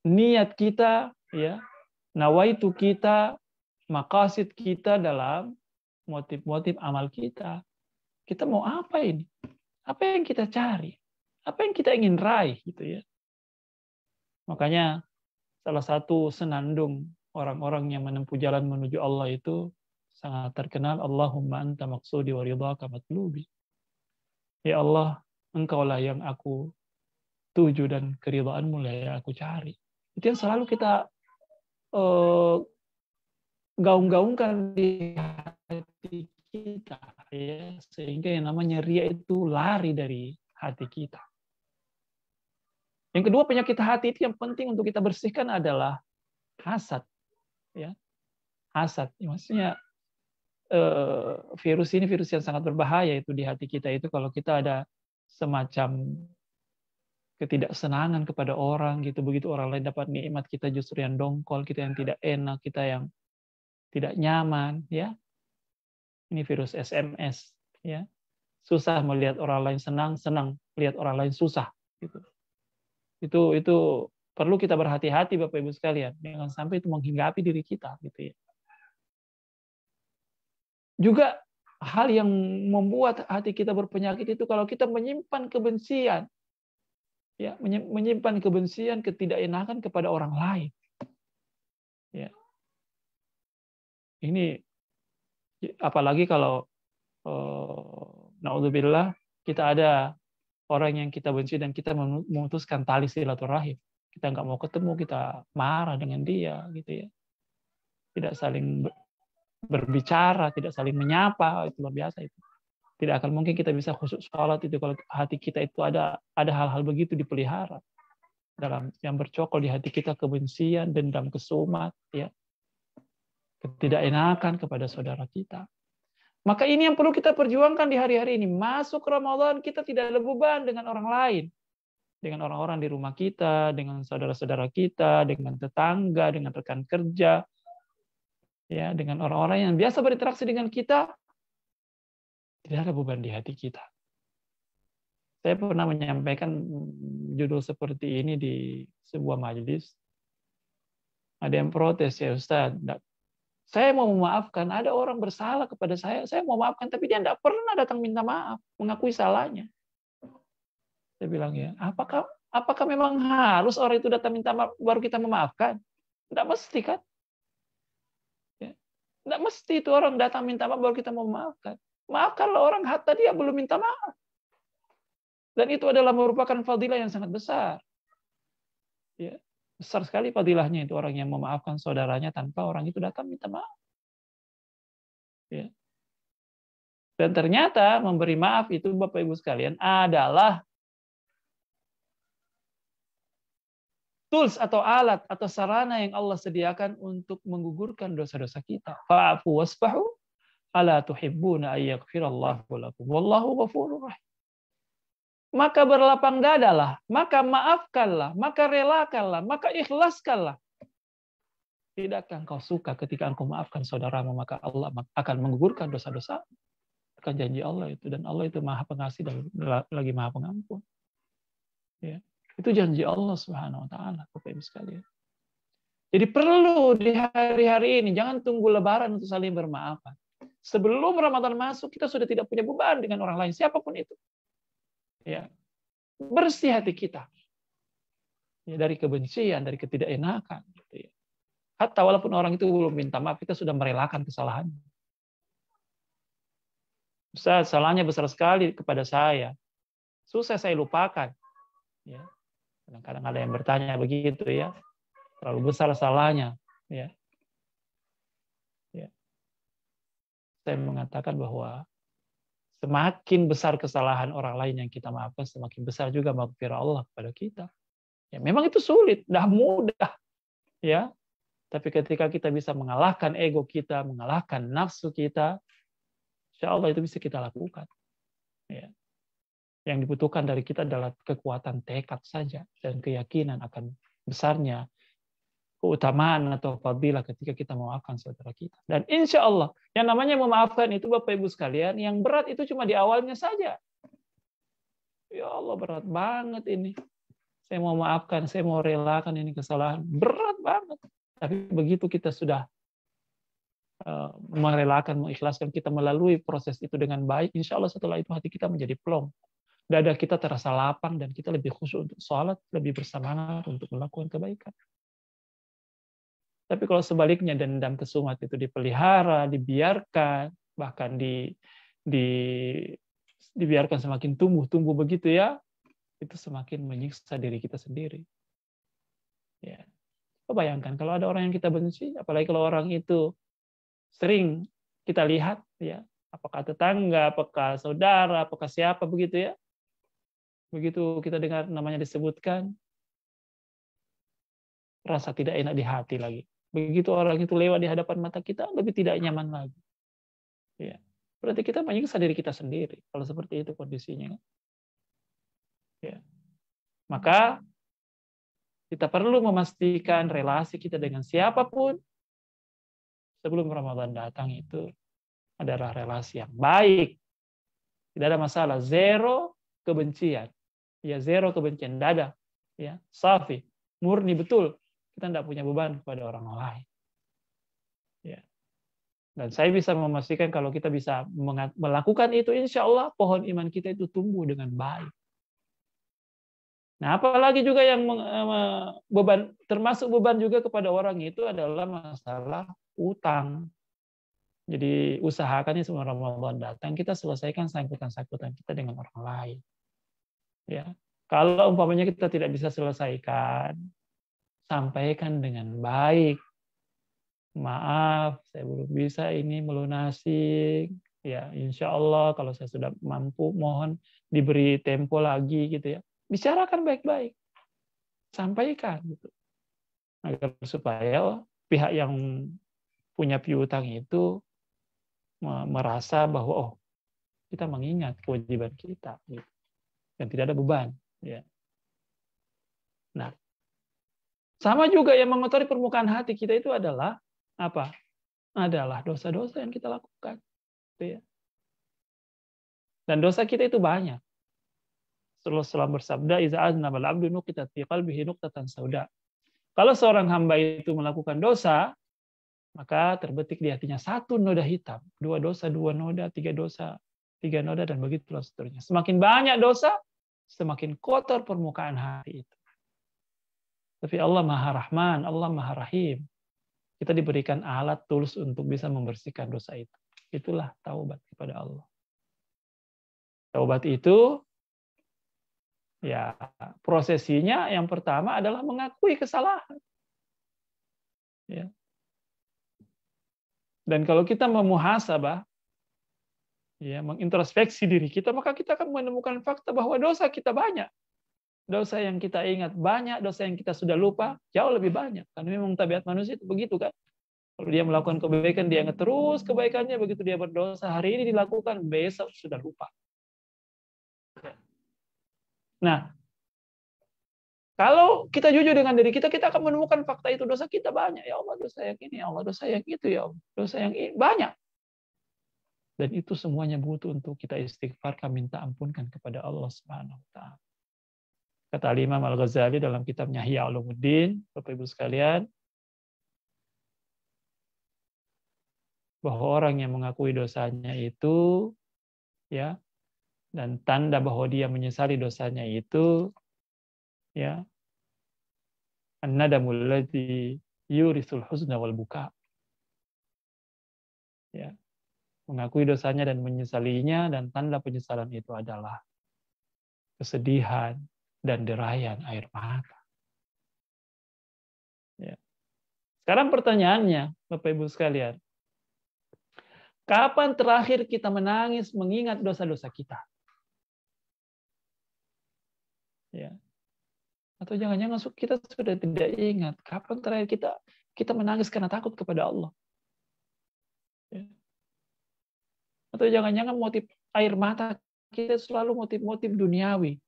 niat kita, ya, nawaitu kita, maqasid kita dalam motif-motif amal kita. Kita mau apa ini? Apa yang kita cari? Apa yang kita ingin raih gitu ya. Makanya salah satu senandung orang-orang yang menempuh jalan menuju Allah itu sangat terkenal, Allahumma anta maqsudi wa ridhaka matlubi. Ya Allah, engkaulah yang aku tuju dan keridhaanmu lah yang aku cari. Itu yang selalu kita gaung-gaungkan di hati kita, ya, sehingga yang namanya riya itu lari dari hati kita. Yang kedua, penyakit hati itu yang penting untuk kita bersihkan adalah hasad, ya, hasad. Maksudnya virus ini virus yang sangat berbahaya itu di hati kita itu kalau kita ada semacam ketidaksenangan kepada orang gitu, begitu orang lain dapat nikmat kita justru yang dongkol, kita yang tidak enak, kita yang tidak nyaman, ya. Ini virus SMS, ya. Susah melihat orang lain senang, senang lihat orang lain susah, gitu. Itu perlu kita berhati-hati Bapak Ibu sekalian, jangan sampai itu menghinggapi diri kita, gitu ya. Juga hal yang membuat hati kita berpenyakit itu kalau kita menyimpan kebencian, ya, menyimpan kebencian, ketidakenakan kepada orang lain, ya. Ini apalagi kalau naudzubillah kita ada orang yang kita benci dan kita memutuskan tali silaturahim, kita nggak mau ketemu, kita marah dengan dia, gitu ya. Tidak saling berbicara, tidak saling menyapa, itu luar biasa itu. Tidak akan mungkin kita bisa khusyuk sholat itu kalau hati kita itu ada hal-hal begitu dipelihara dalam yang bercokol di hati kita, kebencian, dendam, kesumat, ya, ketidakenakan kepada saudara kita. Maka ini yang perlu kita perjuangkan di hari-hari ini. Masuk Ramadan kita tidak ada beban dengan orang lain. Dengan orang-orang di rumah kita, dengan saudara-saudara kita, dengan tetangga, dengan rekan kerja, ya, dengan orang-orang yang biasa berinteraksi dengan kita, tidak ada beban di hati kita. Saya pernah menyampaikan judul seperti ini di sebuah majelis. Ada yang protes, ya Ustaz, saya mau memaafkan, ada orang bersalah kepada saya mau maafkan, tapi dia tidak pernah datang minta maaf, mengakui salahnya. Saya bilang, ya, apakah memang harus orang itu datang minta maaf baru kita memaafkan? Tidak mesti kan? Ya. Tidak mesti itu orang datang minta maaf baru kita mau memaafkan. Maafkanlah orang hatta dia belum minta maaf. Dan itu adalah merupakan fadilah yang sangat besar. Ya. Besar sekali fadilahnya itu orang yang memaafkan saudaranya tanpa orang itu datang minta maaf. Ya. Dan ternyata memberi maaf itu Bapak Ibu sekalian adalah tools atau alat atau sarana yang Allah sediakan untuk menggugurkan dosa-dosa kita. Fa'fu wasfahu ala tuhibbuna ayyaghfirallahu lakum wallahu ghafurur rahim. Maka berlapang dadalah, maka maafkanlah, maka relakanlah, maka ikhlaskanlah. Tidakkah engkau suka ketika engkau maafkan saudaramu, maka Allah akan menggugurkan dosa-dosa? Akan janji Allah itu, dan Allah itu Maha Pengasih dan lagi Maha Pengampun. Ya. Itu janji Allah Subhanahu wa taala, Bapak Ibu sekalian. Jadi perlu di hari-hari ini jangan tunggu lebaran untuk saling bermaafan. Sebelum Ramadan masuk kita sudah tidak punya beban dengan orang lain siapapun itu. Ya. Bersih hati kita. Ya, dari kebencian, dari ketidakenakan gitu ya. Hatta walaupun orang itu belum minta maaf, kita sudah merelakan kesalahannya. Ustaz, salahnya besar sekali kepada saya. Susah saya lupakan. Ya. Kadang-kadang ada yang bertanya begitu ya. Terlalu besar salahnya. Ya. Ya. Saya mengatakan bahwa semakin besar kesalahan orang lain yang kita maafkan, semakin besar juga maghfirah Allah kepada kita. Ya, memang itu sulit, dah mudah. Ya. Tapi ketika kita bisa mengalahkan ego kita, mengalahkan nafsu kita, insya Allah itu bisa kita lakukan. Ya. Yang dibutuhkan dari kita adalah kekuatan tekad saja dan keyakinan akan besarnya keutamaan atau fadilah ketika kita memaafkan saudara kita. Dan insya Allah, yang namanya memaafkan itu Bapak Ibu sekalian, yang berat itu cuma di awalnya saja. Ya Allah, berat banget ini. Saya mau maafkan, saya mau relakan ini kesalahan. Berat banget. Tapi begitu kita sudah merelakan, mengikhlaskan, kita melalui proses itu dengan baik, insya Allah setelah itu hati kita menjadi plong. Dada kita terasa lapang dan kita lebih khusyuk untuk sholat, lebih bersemangat untuk melakukan kebaikan. Tapi kalau sebaliknya dendam kesumat itu dipelihara, dibiarkan, bahkan dibiarkan semakin tumbuh begitu ya, itu semakin menyiksa diri kita sendiri. Ya. Bayangkan kalau ada orang yang kita benci, apalagi kalau orang itu sering kita lihat, ya, apakah tetangga, apakah saudara, apakah siapa begitu ya, begitu kita dengar namanya disebutkan, rasa tidak enak di hati lagi. Begitu orang itu lewat di hadapan mata kita, lebih tidak nyaman lagi. Ya. Berarti kita menyiksa diri kita sendiri. Kalau seperti itu kondisinya. Ya. Maka kita perlu memastikan relasi kita dengan siapapun sebelum Ramadan datang itu adalah relasi yang baik. Tidak ada masalah. Zero kebencian. Ya, zero kebencian. Tidak ada. Ya, safi. Murni betul. Kita tidak punya beban kepada orang lain. Ya. Dan saya bisa memastikan kalau kita bisa melakukan itu, insya Allah pohon iman kita itu tumbuh dengan baik. Nah, apalagi juga yang beban, termasuk beban juga kepada orang itu adalah masalah utang. Jadi usahakan ini sebelum Ramadan datang kita selesaikan sangkutan-sangkutan kita dengan orang lain. Ya. Kalau umpamanya kita tidak bisa selesaikan, sampaikan dengan baik. Maaf, saya belum bisa ini melunasi. Ya, insya Allah kalau saya sudah mampu, mohon diberi tempo lagi gitu ya. Bicarakan baik-baik, sampaikan gitu, agar supaya pihak yang punya piutang itu merasa bahwa oh kita mengingat kewajiban kita gitu. Dan tidak ada beban. Ya. Nah. Sama juga yang mengotori permukaan hati kita itu adalah apa? Adalah dosa-dosa yang kita lakukan. Gitu ya. Dan dosa kita itu banyak. Rasulullah bersabda, "Iza aznaba al-'abdu nuqitat fi qalbihi nuqtatan sauda." Kalau seorang hamba itu melakukan dosa, maka terbetik di hatinya satu noda hitam, dua dosa, dua noda, tiga dosa, tiga noda, dan begitulah seterusnya. Semakin banyak dosa, semakin kotor permukaan hati itu. Tapi Allah Maha Rahman, Allah Maha Rahim. Kita diberikan alat tools untuk bisa membersihkan dosa itu. Itulah taubat kepada Allah. Taubat itu Ya, prosesinya yang pertama adalah mengakui kesalahan. Ya. Dan kalau kita memuhasabah, ya, mengintrospeksi diri kita, maka kita akan menemukan fakta bahwa dosa kita banyak. Dosa yang kita ingat banyak, dosa yang kita sudah lupa jauh lebih banyak. Karena memang tabiat manusia itu begitu kan. Kalau dia melakukan kebaikan, dia ingat terus kebaikannya. Begitu dia berdosa, hari ini dilakukan, besok sudah lupa. Nah, kalau kita jujur dengan diri kita, kita akan menemukan fakta itu. Dosa kita banyak. Ya Allah, dosa yang ini. Ya Allah, dosa yang itu. Ya Allah, dosa yang ini. Banyak. Dan itu semuanya butuh untuk kita istighfarkan, minta ampunkan kepada Allah Subhanahu wa Ta'ala. Kata Imam Al-Ghazali dalam kitabnya Ihya Ulumuddin, Bapak Ibu sekalian, bahwa orang yang mengakui dosanya itu, ya, dan tanda bahwa dia menyesali dosanya itu, ya, an-nadamul ladzi yurisul huzna wal buka. Ya, mengakui dosanya dan menyesalinya, dan tanda penyesalan itu adalah kesedihan dan derayan air mata. Ya. Sekarang pertanyaannya, Bapak Ibu sekalian, kapan terakhir kita menangis mengingat dosa-dosa kita? Ya. Atau jangan-jangan kita sudah tidak ingat kapan terakhir kita menangis karena takut kepada Allah. Ya. Atau jangan-jangan motif air mata kita selalu motif-motif duniawi.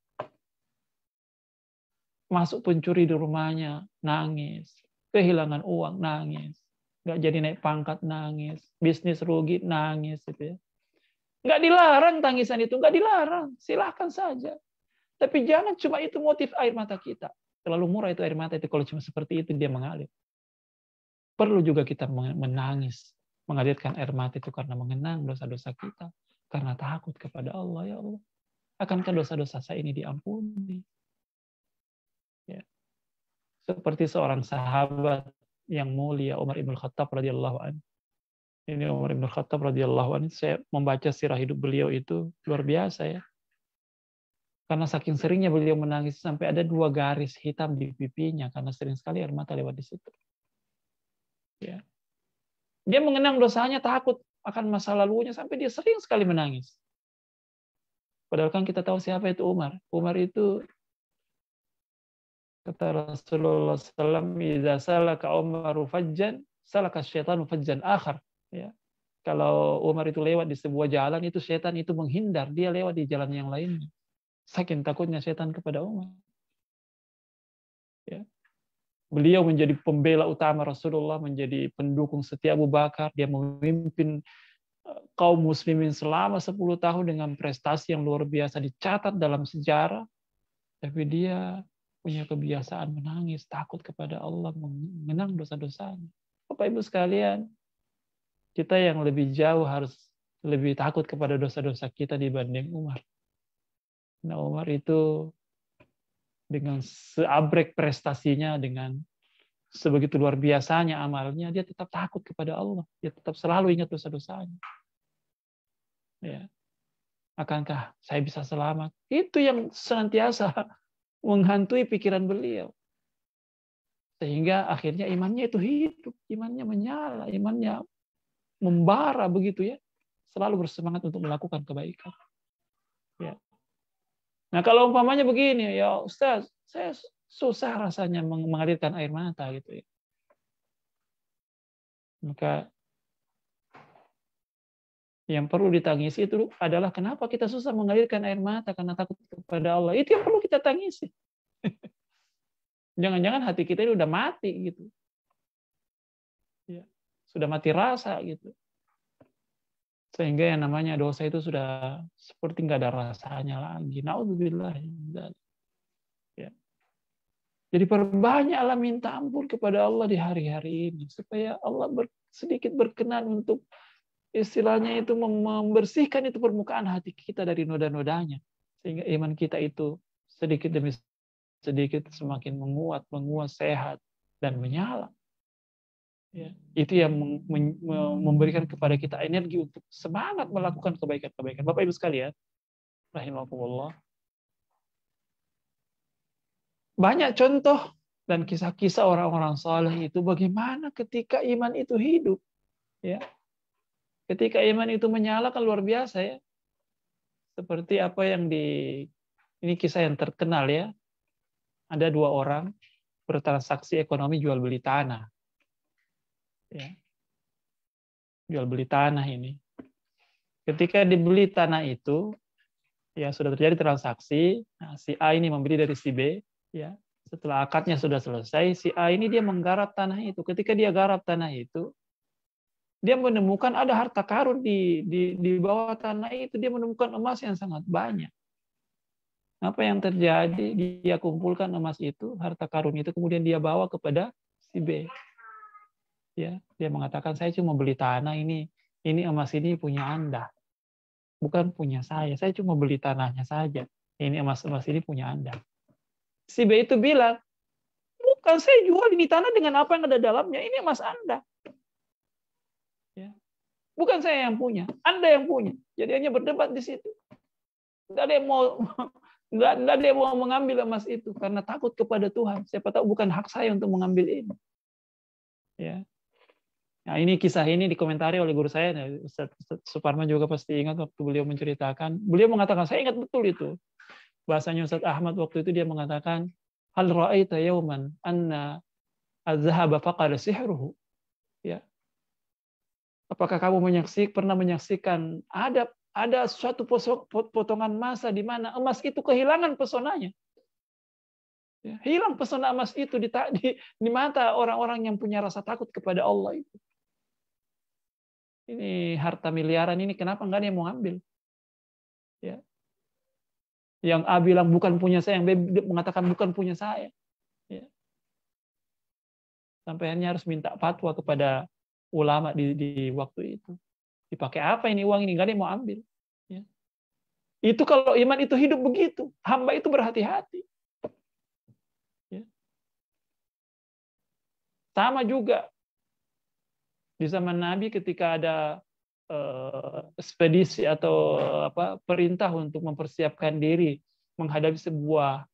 Masuk pencuri di rumahnya, nangis. Kehilangan uang, nangis. Nggak jadi naik pangkat, nangis. Bisnis rugi, nangis. Gitu ya. Nggak dilarang tangisan itu, nggak dilarang. Silahkan saja. Tapi jangan cuma itu motif air mata kita. Terlalu murah itu air mata itu. Kalau cuma seperti itu dia mengalir. Perlu juga kita menangis. Mengalirkan air mata itu karena mengenang dosa-dosa kita. Karena takut kepada Allah. Ya Allah, akankah dosa-dosa saya ini diampuni? Ya. Seperti seorang sahabat yang mulia, Umar Ibn Khattab radhiyallahu anhu. Ini Umar Ibn Khattab radhiyallahu anhu, saya membaca sirah hidup beliau itu luar biasa ya. Karena saking seringnya beliau menangis sampai ada 2 garis hitam di pipinya karena sering sekali air mata lewat di situ. Ya. Dia mengenang dosanya, takut akan masa lalunya sampai dia sering sekali menangis. Padahal kan kita tahu siapa itu Umar. Umar itu kata Rasulullah SAW, "Idza salaka Umaru fajjan, salaka syaitanu fajjan akhar." Ya. Kalau Umar itu lewat di sebuah jalan, itu setan itu menghindar, dia lewat di jalan yang lainnya. Saking takutnya setan kepada Umar. Ya. Beliau menjadi pembela utama Rasulullah, menjadi pendukung setia Abu Bakar, dia memimpin kaum muslimin selama 10 tahun dengan prestasi yang luar biasa dicatat dalam sejarah. Tapi dia punya kebiasaan menangis, takut kepada Allah, mengenang dosa-dosanya. Bapak Ibu sekalian, kita yang lebih jauh harus lebih takut kepada dosa-dosa kita dibanding Umar. Nah, Umar itu dengan seabrek prestasinya, dengan sebegitu luar biasanya amalnya, dia tetap takut kepada Allah. Dia tetap selalu ingat dosa-dosanya. Ya. Akankah saya bisa selamat? Itu yang senantiasa menghantui pikiran beliau. Sehingga akhirnya imannya itu hidup, imannya menyala, imannya membara begitu ya. Selalu bersemangat untuk melakukan kebaikan. Ya. Nah kalau umpamanya begini, ya Ustaz, saya susah rasanya mengalirkan air mata gitu ya. Maka yang perlu ditangisi itu adalah kenapa kita susah mengalirkan air mata karena takut kepada Allah. Itu yang perlu kita tangisi. Jangan-jangan hati kita ini udah mati gitu. Ya, sudah mati rasa gitu. Sehingga yang namanya dosa itu sudah seperti nggak ada rasanya lagi. Naudzubillah. Ya. Jadi perbanyaklah minta ampun kepada Allah di hari-hari ini supaya Allah sedikit berkenan untuk istilahnya itu membersihkan itu permukaan hati kita dari noda-nodanya, sehingga iman kita itu sedikit demi sedikit semakin menguat, sehat dan menyala. Ya, itu yang memberikan kepada kita energi untuk semangat melakukan kebaikan-kebaikan. Bapak Ibu sekalian, rahimakumullah. banyak contoh dan kisah-kisah orang-orang saleh itu bagaimana ketika iman itu hidup, ya. Ketika iman itu menyala kan luar biasa ya. Seperti apa yang ini kisah yang terkenal ya. Ada 2 orang bertransaksi ekonomi jual beli tanah. Ya. Jual beli tanah ini. Ketika dibeli tanah itu, ya sudah terjadi transaksi. Nah, si A ini membeli dari si B, ya. Setelah akadnya sudah selesai, si A ini dia menggarap tanah itu. Ketika dia garap tanah itu, dia menemukan ada harta karun di bawah tanah itu. Dia menemukan emas yang sangat banyak. Apa yang terjadi? Dia kumpulkan emas itu, harta karun itu, kemudian dia bawa kepada si B. Ya, dia mengatakan, saya cuma beli tanah ini emas ini punya Anda, bukan punya saya. Saya cuma beli tanahnya saja. Ini emas ini punya Anda. Si B itu bilang, bukan, saya jual ini tanah dengan apa yang ada dalamnya. Ini emas Anda. Ya. Bukan saya yang punya, Anda yang punya. Jadi hanya berdebat di situ. Tidak ada yang mau mengambil emas itu karena takut kepada Tuhan. Siapa tahu bukan hak saya untuk mengambil ini. Ya. Nah, ini kisah ini dikomentari oleh guru saya, Ustaz Suparman juga pasti ingat waktu beliau menceritakan. Beliau mengatakan, saya ingat betul itu. Bahasanya Ustaz Ahmad waktu itu dia mengatakan, hal ra'aita yauman anna az-zahaba faqala sihruhu. Ya. Apakah kamu pernah menyaksikan ada suatu potongan masa di mana emas itu kehilangan pesonanya? Ya, hilang pesona emas itu di mata orang-orang yang punya rasa takut kepada Allah itu. Ini harta miliaran ini kenapa enggak ada yang mau ambil? Ya. Yang A bilang bukan punya saya, yang B mengatakan bukan punya saya. Ya. Sampai akhirnya harus minta fatwa kepada ulama di waktu itu. Dipakai apa ini uang ini? Enggak ada yang mau ambil. Ya. Itu kalau iman itu hidup begitu. Hamba itu berhati-hati. Ya. Sama juga di zaman Nabi ketika ada ekspedisi atau perintah untuk mempersiapkan diri menghadapi sebuah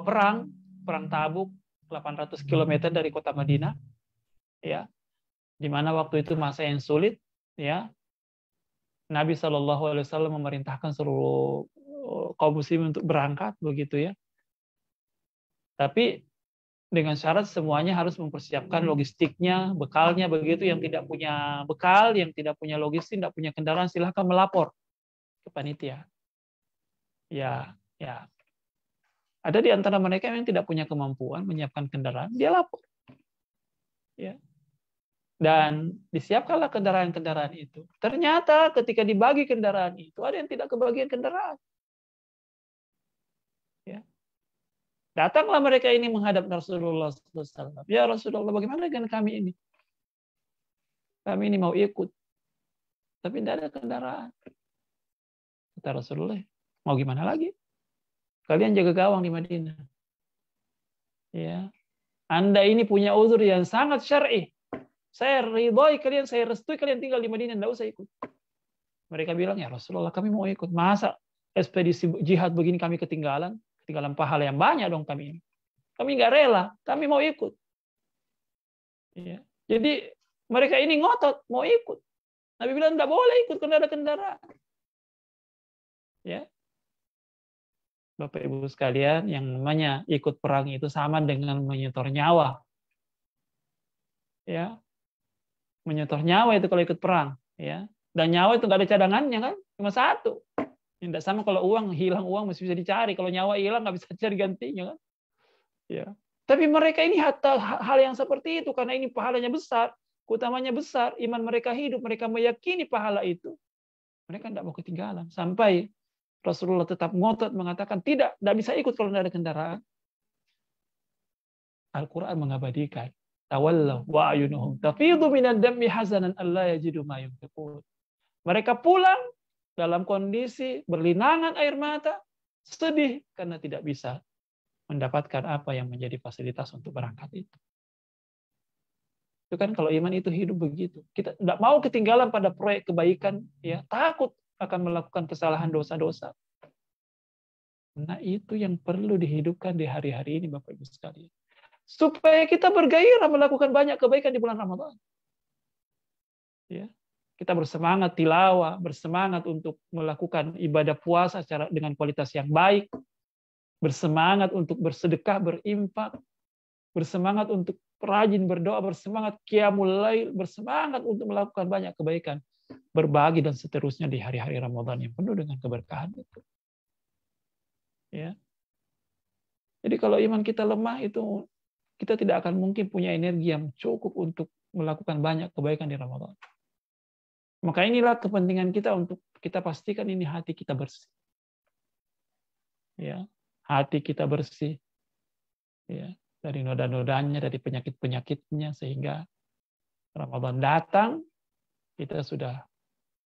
perang Tabuk 800 km dari kota Madinah, ya, di mana waktu itu masa yang sulit, ya. Nabi SAW memerintahkan seluruh kaum muslimin untuk berangkat begitu ya. Tapi dengan syarat semuanya harus mempersiapkan logistiknya, bekalnya begitu. Yang tidak punya bekal, yang tidak punya logistik, tidak punya kendaraan, silahkan melapor ke panitia. Ya. Ada di antara mereka yang tidak punya kemampuan menyiapkan kendaraan, dia lapor. Ya. Dan disiapkanlah kendaraan-kendaraan itu. Ternyata ketika dibagi kendaraan itu, ada yang tidak kebagian kendaraan. Ya. Datanglah mereka ini menghadap Rasulullah SAW. Ya Rasulullah, bagaimana dengan kami ini? Kami ini mau ikut, tapi tidak ada kendaraan. Kata Rasulullah, mau gimana lagi? Kalian jaga gawang di Madinah. Ya, Anda ini punya uzur yang sangat syar'i. Saya ridhoi kalian, saya restui kalian tinggal di Madinah, tidak usah ikut. Mereka bilang, ya Rasulullah, kami mau ikut. Masa ekspedisi jihad begini kami ketinggalan pahala yang banyak dong kami ini. Kami nggak rela, kami mau ikut. Ya. Jadi mereka ini ngotot mau ikut. Nabi bilang nggak boleh ikut karena ada kendaraan. Ya, Bapak Ibu sekalian, yang namanya ikut perang itu sama dengan menyetor nyawa. Ya, menyetor nyawa itu kalau ikut perang. Ya, dan nyawa itu nggak ada cadangannya kan, cuma satu. Tidak sama kalau uang, hilang uang masih bisa dicari. Kalau nyawa hilang nggak bisa cari gantinya kan. Ya. Tapi mereka ini hal yang seperti itu karena ini pahalanya besar, keutamanya besar, iman mereka hidup, mereka meyakini pahala itu. Mereka tidak mau ketinggalan. Sampai Rasulullah tetap ngotot mengatakan tidak bisa ikut kalau tidak ada kendaraan. Al-Quran mengabadikan. Tawallaw wa ayunuhum tafidhu minad dammi hazanan alla yajidu ma yunfiqun. Mereka pulang dalam kondisi berlinangan air mata, sedih karena tidak bisa mendapatkan apa yang menjadi fasilitas untuk berangkat itu. Itu kan kalau iman itu hidup begitu. Kita tidak mau ketinggalan pada proyek kebaikan, ya, takut akan melakukan kesalahan dosa-dosa. Nah, itu yang perlu dihidupkan di hari-hari ini, Bapak Ibu sekalian. Supaya kita bergairah melakukan banyak kebaikan di bulan Ramadan. Ya. Kita bersemangat tilawah, bersemangat untuk melakukan ibadah puasa dengan kualitas yang baik, bersemangat untuk bersedekah, berinfak, bersemangat untuk rajin berdoa, bersemangat qiyamul lail, bersemangat untuk melakukan banyak kebaikan, berbagi dan seterusnya di hari-hari Ramadan yang penuh dengan keberkahan itu. Ya. Jadi kalau iman kita lemah itu kita tidak akan mungkin punya energi yang cukup untuk melakukan banyak kebaikan di Ramadan. Maka inilah kepentingan kita untuk kita pastikan ini hati kita bersih. Ya, hati kita bersih. Ya, dari noda-nodanya, dari penyakit-penyakitnya sehingga Ramadan datang kita sudah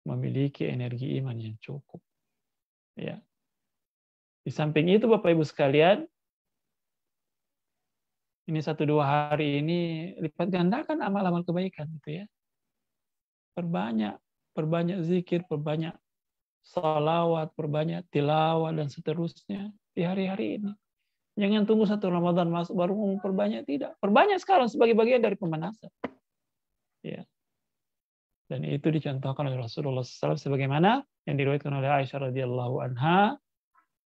memiliki energi iman yang cukup. Ya. Di samping itu Bapak Ibu sekalian, ini 1-2 hari ini lipat gandakan amal-amal kebaikan gitu ya. Perbanyak zikir, perbanyak salawat, perbanyak tilawah dan seterusnya di hari-hari ini. Jangan tunggu 1 Ramadan masuk baru memperbanyak, tidak. Perbanyak sekarang sebagai bagian dari pemanasan. Ya. Dan itu dicontohkan oleh Rasulullah SAW sebagaimana yang diriwayatkan oleh Aisyah radhiyallahu anha.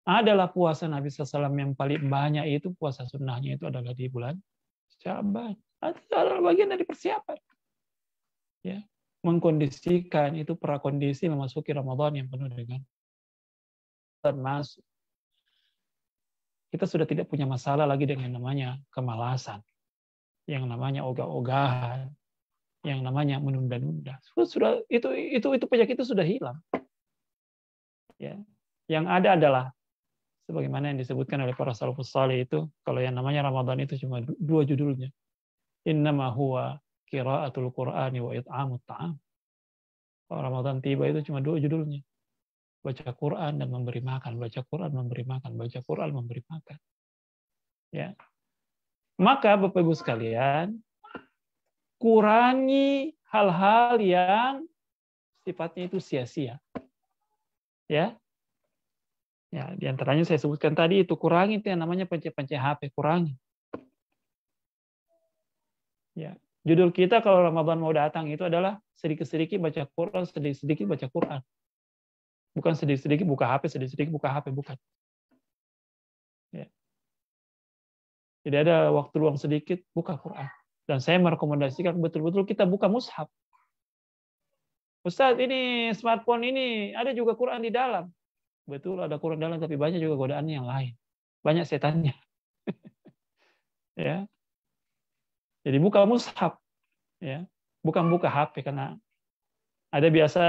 Adalah puasa Nabi SAW yang paling banyak itu puasa sunnahnya itu adalah di bulan Sya'ban. Itu adalah bagian dari persiapan. Ya, mengkondisikan itu prakondisi memasuki Ramadan yang penuh dengan termasuk. Kita sudah tidak punya masalah lagi dengan namanya kemalasan, yang namanya ogah-ogahan, yang namanya menunda-nunda. Sudah itu penyakit itu sudah hilang. Ya, yang ada adalah sebagaimana yang disebutkan oleh para salafus saleh itu, kalau yang namanya Ramadan itu cuma 2 judulnya. Innama huwa qiraatul Qur'ani wa it'amut ta'am. Kalau Ramadan tiba itu cuma 2 judulnya. Baca Quran dan memberi makan, baca Quran memberi makan, baca Quran memberi makan. Ya. Maka Bapak Ibu sekalian, kurangi hal-hal yang sifatnya itu sia-sia. Ya. Ya, di antaranya saya sebutkan tadi itu kurangi itu yang namanya pencet-pencet HP, kurangi. Ya, judul kita kalau Ramadan mau datang itu adalah sedikit-sedikit baca Quran, sedikit-sedikit baca Quran. Bukan sedikit-sedikit buka HP, sedikit-sedikit buka HP, bukan. Ya. Jadi ada waktu luang sedikit buka Quran. Dan saya merekomendasikan betul-betul kita buka mushaf. Ustaz, ini smartphone ini ada juga Quran di dalam. Betul ada Quran dalam, tapi banyak juga godaannya yang lain. Banyak setannya. Ya. Jadi buka mushaf. Ya. Bukan buka HP, karena ada biasa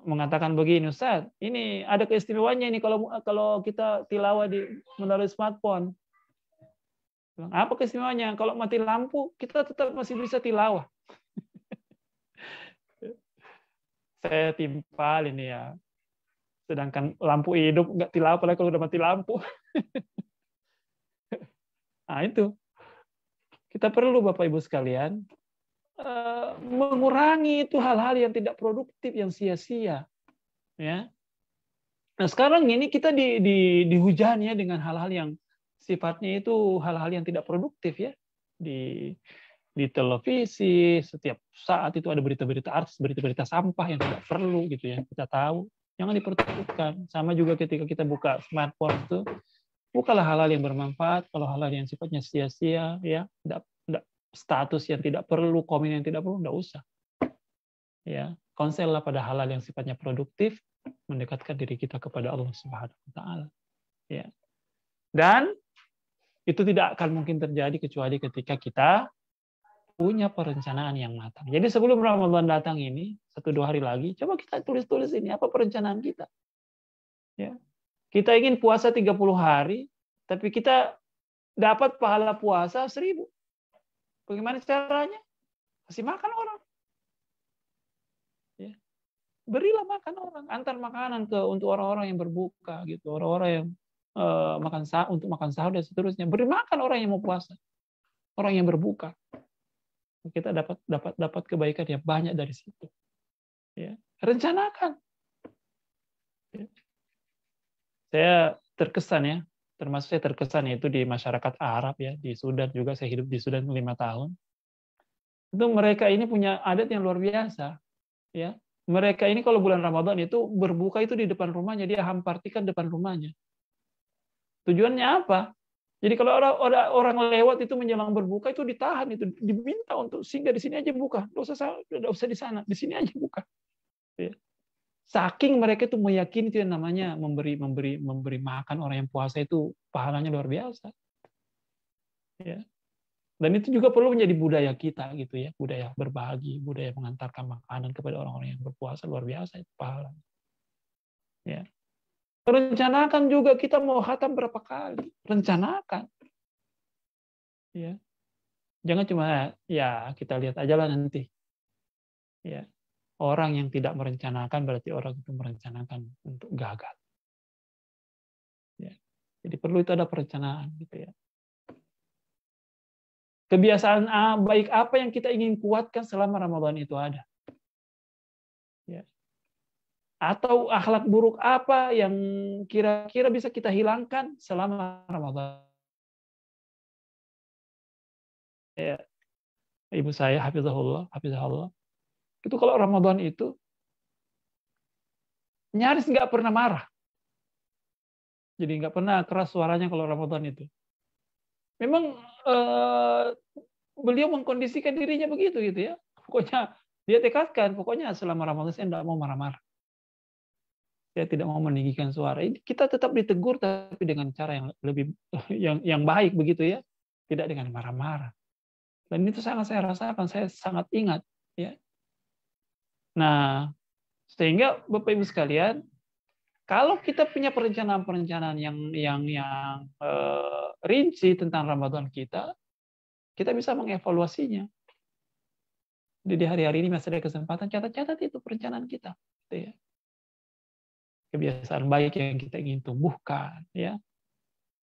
mengatakan begini, Ustaz, ini ada keistimewaannya ini kalau kita tilawah melalui smartphone. Apa keistimewaannya? Kalau mati lampu, kita tetap masih bisa tilawah. Saya timpal ini ya. Sedangkan lampu hidup nggak tilawah, apalagi kalau udah mati lampu. Nah itu. Kita perlu Bapak Ibu sekalian mengurangi itu hal-hal yang tidak produktif, yang sia-sia. Ya. Nah sekarang ini kita dihujani ya dengan hal-hal yang sifatnya itu hal-hal yang tidak produktif ya. Di televisi setiap saat itu ada berita-berita artis, berita-berita sampah yang tidak perlu gitu ya. Kita tahu. Jangan dipertukar. Sama juga ketika kita buka smartphone itu, bukalah hal-hal yang bermanfaat. Kalau hal-hal yang sifatnya sia-sia, ya, tidak status yang tidak perlu, komen yang tidak perlu, tidak usah. Ya, konsellah pada hal-hal yang sifatnya produktif, mendekatkan diri kita kepada Allah Subhanahu Wa Taala. Ya, dan itu tidak akan mungkin terjadi kecuali ketika kita punya perencanaan yang matang. Jadi sebelum Ramadan datang ini, 1-2 hari lagi, coba kita tulis-tulis ini, apa perencanaan kita. Ya. Kita ingin puasa 30 hari, tapi kita dapat pahala puasa 1000. Bagaimana caranya? Kasih makan orang. Ya. Berilah makan orang, antar makanan untuk orang-orang yang berbuka, gitu, orang-orang yang untuk makan sahur dan seterusnya. Beri makan orang yang mau puasa, orang yang berbuka. Kita dapat kebaikan yang banyak dari situ. Ya, rencanakan. Ya. Saya terkesan ya, termasuk saya terkesan itu di masyarakat Arab ya, di Sudan juga, saya hidup di Sudan 5 tahun. Itu mereka ini punya adat yang luar biasa ya. Mereka ini kalau bulan Ramadan itu berbuka itu di depan rumahnya, dia hampartikan depan rumahnya. Tujuannya apa? Jadi kalau orang lewat itu menjelang berbuka itu ditahan, itu diminta untuk singgah di sini aja buka, nggak usah di sana, di sini aja buka. Ya. Saking mereka itu meyakini itu yang namanya memberi makan orang yang puasa itu pahalanya luar biasa. Ya. Dan itu juga perlu menjadi budaya kita gitu ya, budaya berbagi, budaya mengantarkan makanan kepada orang-orang yang berpuasa luar biasa itu pahala. Ya. Rencanakan juga kita mau khatam berapa kali, rencanakan. Ya. Jangan cuma ya kita lihat aja lah nanti. Ya. Orang yang tidak merencanakan berarti orang itu merencanakan untuk gagal. Ya. Jadi perlu itu ada perencanaan gitu ya. Kebiasaan baik apa yang kita ingin kuatkan selama Ramadan itu ada. Ya. Atau akhlak buruk apa yang kira-kira bisa kita hilangkan selama Ramadan. Ya. Ibu saya, hafizahullah, itu kalau Ramadan itu nyaris nggak pernah marah. Jadi nggak pernah keras suaranya kalau Ramadan itu. Memang beliau mengkondisikan dirinya begitu gitu ya. Pokoknya dia tekadkan, pokoknya selama Ramadan saya tidak mau marah-marah. Saya tidak mau meninggikan suara. Kita tetap ditegur tapi dengan cara yang lebih yang baik begitu ya, tidak dengan marah-marah. Dan itu sangat saya rasakan, saya sangat ingat ya. Nah, sehingga Bapak Ibu sekalian, kalau kita punya perencanaan-perencanaan yang rinci tentang Ramadan kita bisa mengevaluasinya. Jadi di hari-hari ini masih ada kesempatan catat-catat itu perencanaan kita, gitu ya. Kebiasaan baik yang kita ingin tumbuhkan, ya.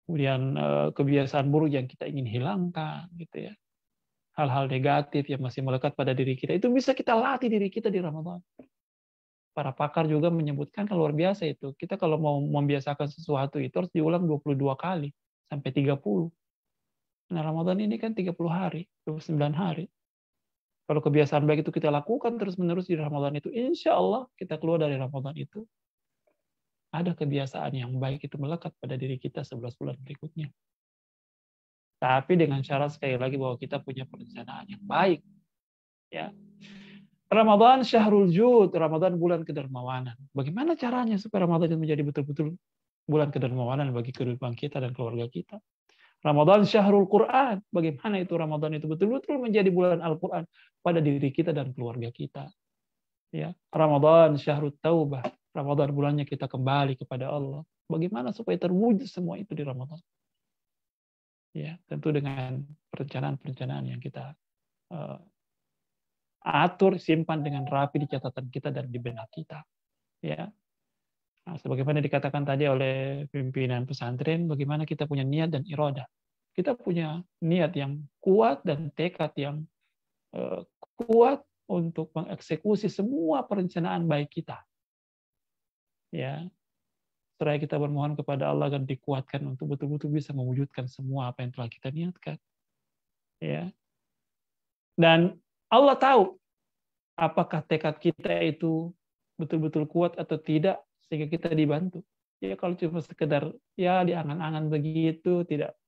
Kemudian kebiasaan buruk yang kita ingin hilangkan, gitu ya. Hal-hal negatif yang masih melekat pada diri kita itu bisa kita latih diri kita di Ramadan. Para pakar juga menyebutkan kan luar biasa itu. Kita kalau mau membiasakan sesuatu itu harus diulang 22 kali sampai 30. Nah, Ramadan ini kan 30 hari, 29 hari. Kalau kebiasaan baik itu kita lakukan terus-menerus di Ramadan itu, insya Allah kita keluar dari Ramadan itu, ada kebiasaan yang baik itu melekat pada diri kita 11 bulan berikutnya. Tapi dengan syarat sekali lagi bahwa kita punya perencanaan yang baik. Ya. Ramadan syahrul jud, Ramadan bulan kedermawanan. Bagaimana caranya supaya Ramadan itu menjadi betul-betul bulan kedermawanan bagi kehidupan kita dan keluarga kita? Ramadan syahrul Quran. Bagaimana itu Ramadan itu betul-betul menjadi bulan Al-Quran pada diri kita dan keluarga kita. Ya. Ramadan syahrul taubah. Ramadan bulannya kita kembali kepada Allah. Bagaimana supaya terwujud semua itu di Ramadan? Ya, tentu dengan perencanaan-perencanaan yang kita atur, simpan dengan rapi di catatan kita dan di benak kita. Ya. Nah, sebagaimana dikatakan tadi oleh pimpinan pesantren, bagaimana kita punya niat dan iradah. Kita punya niat yang kuat dan tekad yang kuat untuk mengeksekusi semua perencanaan baik kita. Ya. Setelah kita bermohon kepada Allah agar dikuatkan untuk betul-betul bisa mewujudkan semua apa yang telah kita niatkan. Ya. Dan Allah tahu apakah tekad kita itu betul-betul kuat atau tidak sehingga kita dibantu. Ya kalau cuma sekedar ya di angan-angan begitu, tidak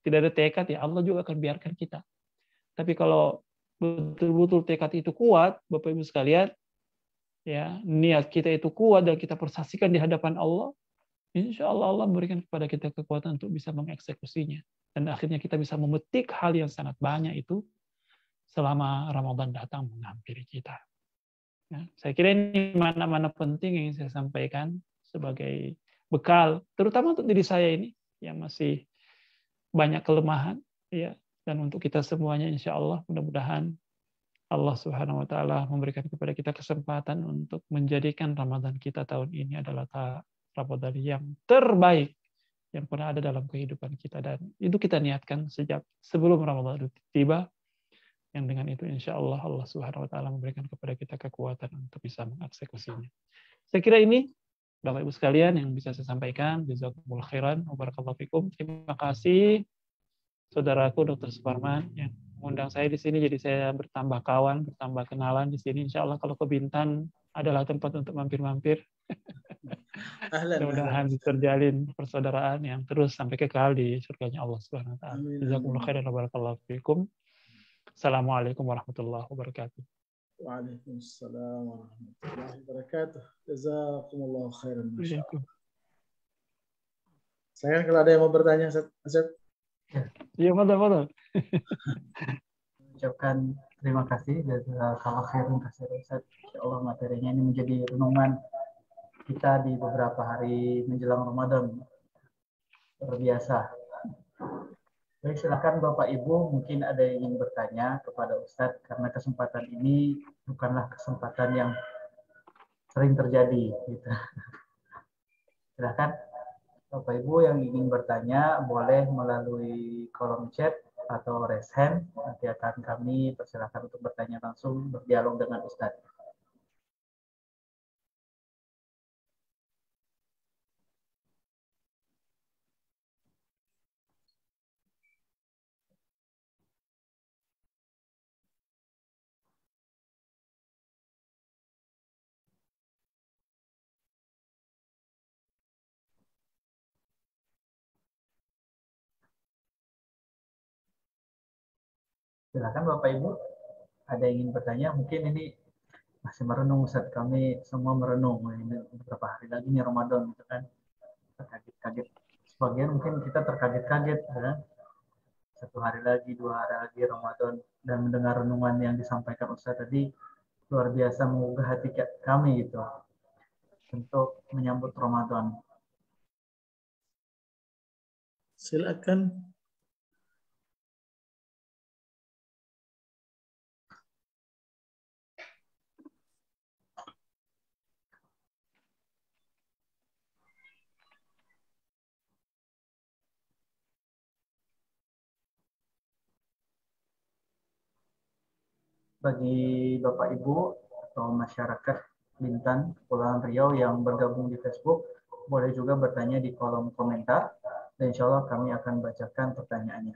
ada tekad, ya Allah juga akan biarkan kita. Tapi kalau betul-betul tekad itu kuat, Bapak Ibu sekalian, ya niat kita itu kuat dan kita persaksikan di hadapan Allah, insya Allah Allah memberikan kepada kita kekuatan untuk bisa mengeksekusinya. Dan akhirnya kita bisa memetik hal yang sangat banyak itu selama Ramadan datang menghampiri kita. Ya, saya kira ini mana-mana penting yang saya sampaikan sebagai bekal, terutama untuk diri saya ini yang masih banyak kelemahan, ya, dan untuk kita semuanya, insya Allah mudah-mudahan Allah Subhanahu Wa Taala memberikan kepada kita kesempatan untuk menjadikan Ramadan kita tahun ini adalah Ramadan yang terbaik yang pernah ada dalam kehidupan kita, dan itu kita niatkan sejak sebelum Ramadan itu tiba. Yang dengan itu insya Allah Allah Subhanahu Wa Taala memberikan kepada kita kekuatan untuk bisa mengeksekusinya. Saya kira ini Bapak Ibu sekalian yang bisa saya sampaikan, jazakumullah khairan wa barakallahu fikum. Terima kasih saudaraku Dr. Suparman yang mengundang saya di sini, jadi saya bertambah kawan, bertambah kenalan di sini. Insya Allah kalau ke Bintan adalah tempat untuk mampir-mampir. Mudah-mudahan terjalin persaudaraan yang terus sampai kekal di surganya Allah Subhanahu wa taala. Jazakumullah khairan wa barakallahu fikum. Assalamualaikum warahmatullahi wabarakatuh.
Waalaikumsalam warahmatullahi wabarakatuh. Jazakumullah khairan. Saya kalau ada yang mau bertanya, Asep.
Iya, betul.
Ucapkan terima kasih jazakallahu khairan kasih Ustaz. Insyaallah materinya ini menjadi renungan kita di beberapa hari menjelang Ramadan. Luar biasa. Baik, silakan Bapak Ibu, mungkin ada yang ingin bertanya kepada Ustadz, karena kesempatan ini bukanlah kesempatan yang sering terjadi. Gitu. Silakan Bapak Ibu yang ingin bertanya, boleh melalui kolom chat atau raise hand. Nanti akan kami persilakan untuk bertanya langsung, berdialog dengan Ustadz. Silakan Bapak Ibu, ada yang ingin bertanya? Mungkin ini masih merenung Ustaz, kami semua merenung. Ini beberapa hari lagi nih Ramadan, gitu kan? Terkaget-kaget. Sebagian mungkin kita terkaget-kaget, ya. 1 hari lagi, 2 hari lagi Ramadan, dan mendengar renungan yang disampaikan Ustaz tadi luar biasa menggugah hati kami gitu untuk menyambut Ramadan.
Silakan.
Bagi Bapak Ibu atau masyarakat Bintan, Kepulauan Riau yang bergabung di Facebook, boleh juga bertanya di kolom komentar, dan insya Allah kami akan bacakan pertanyaannya.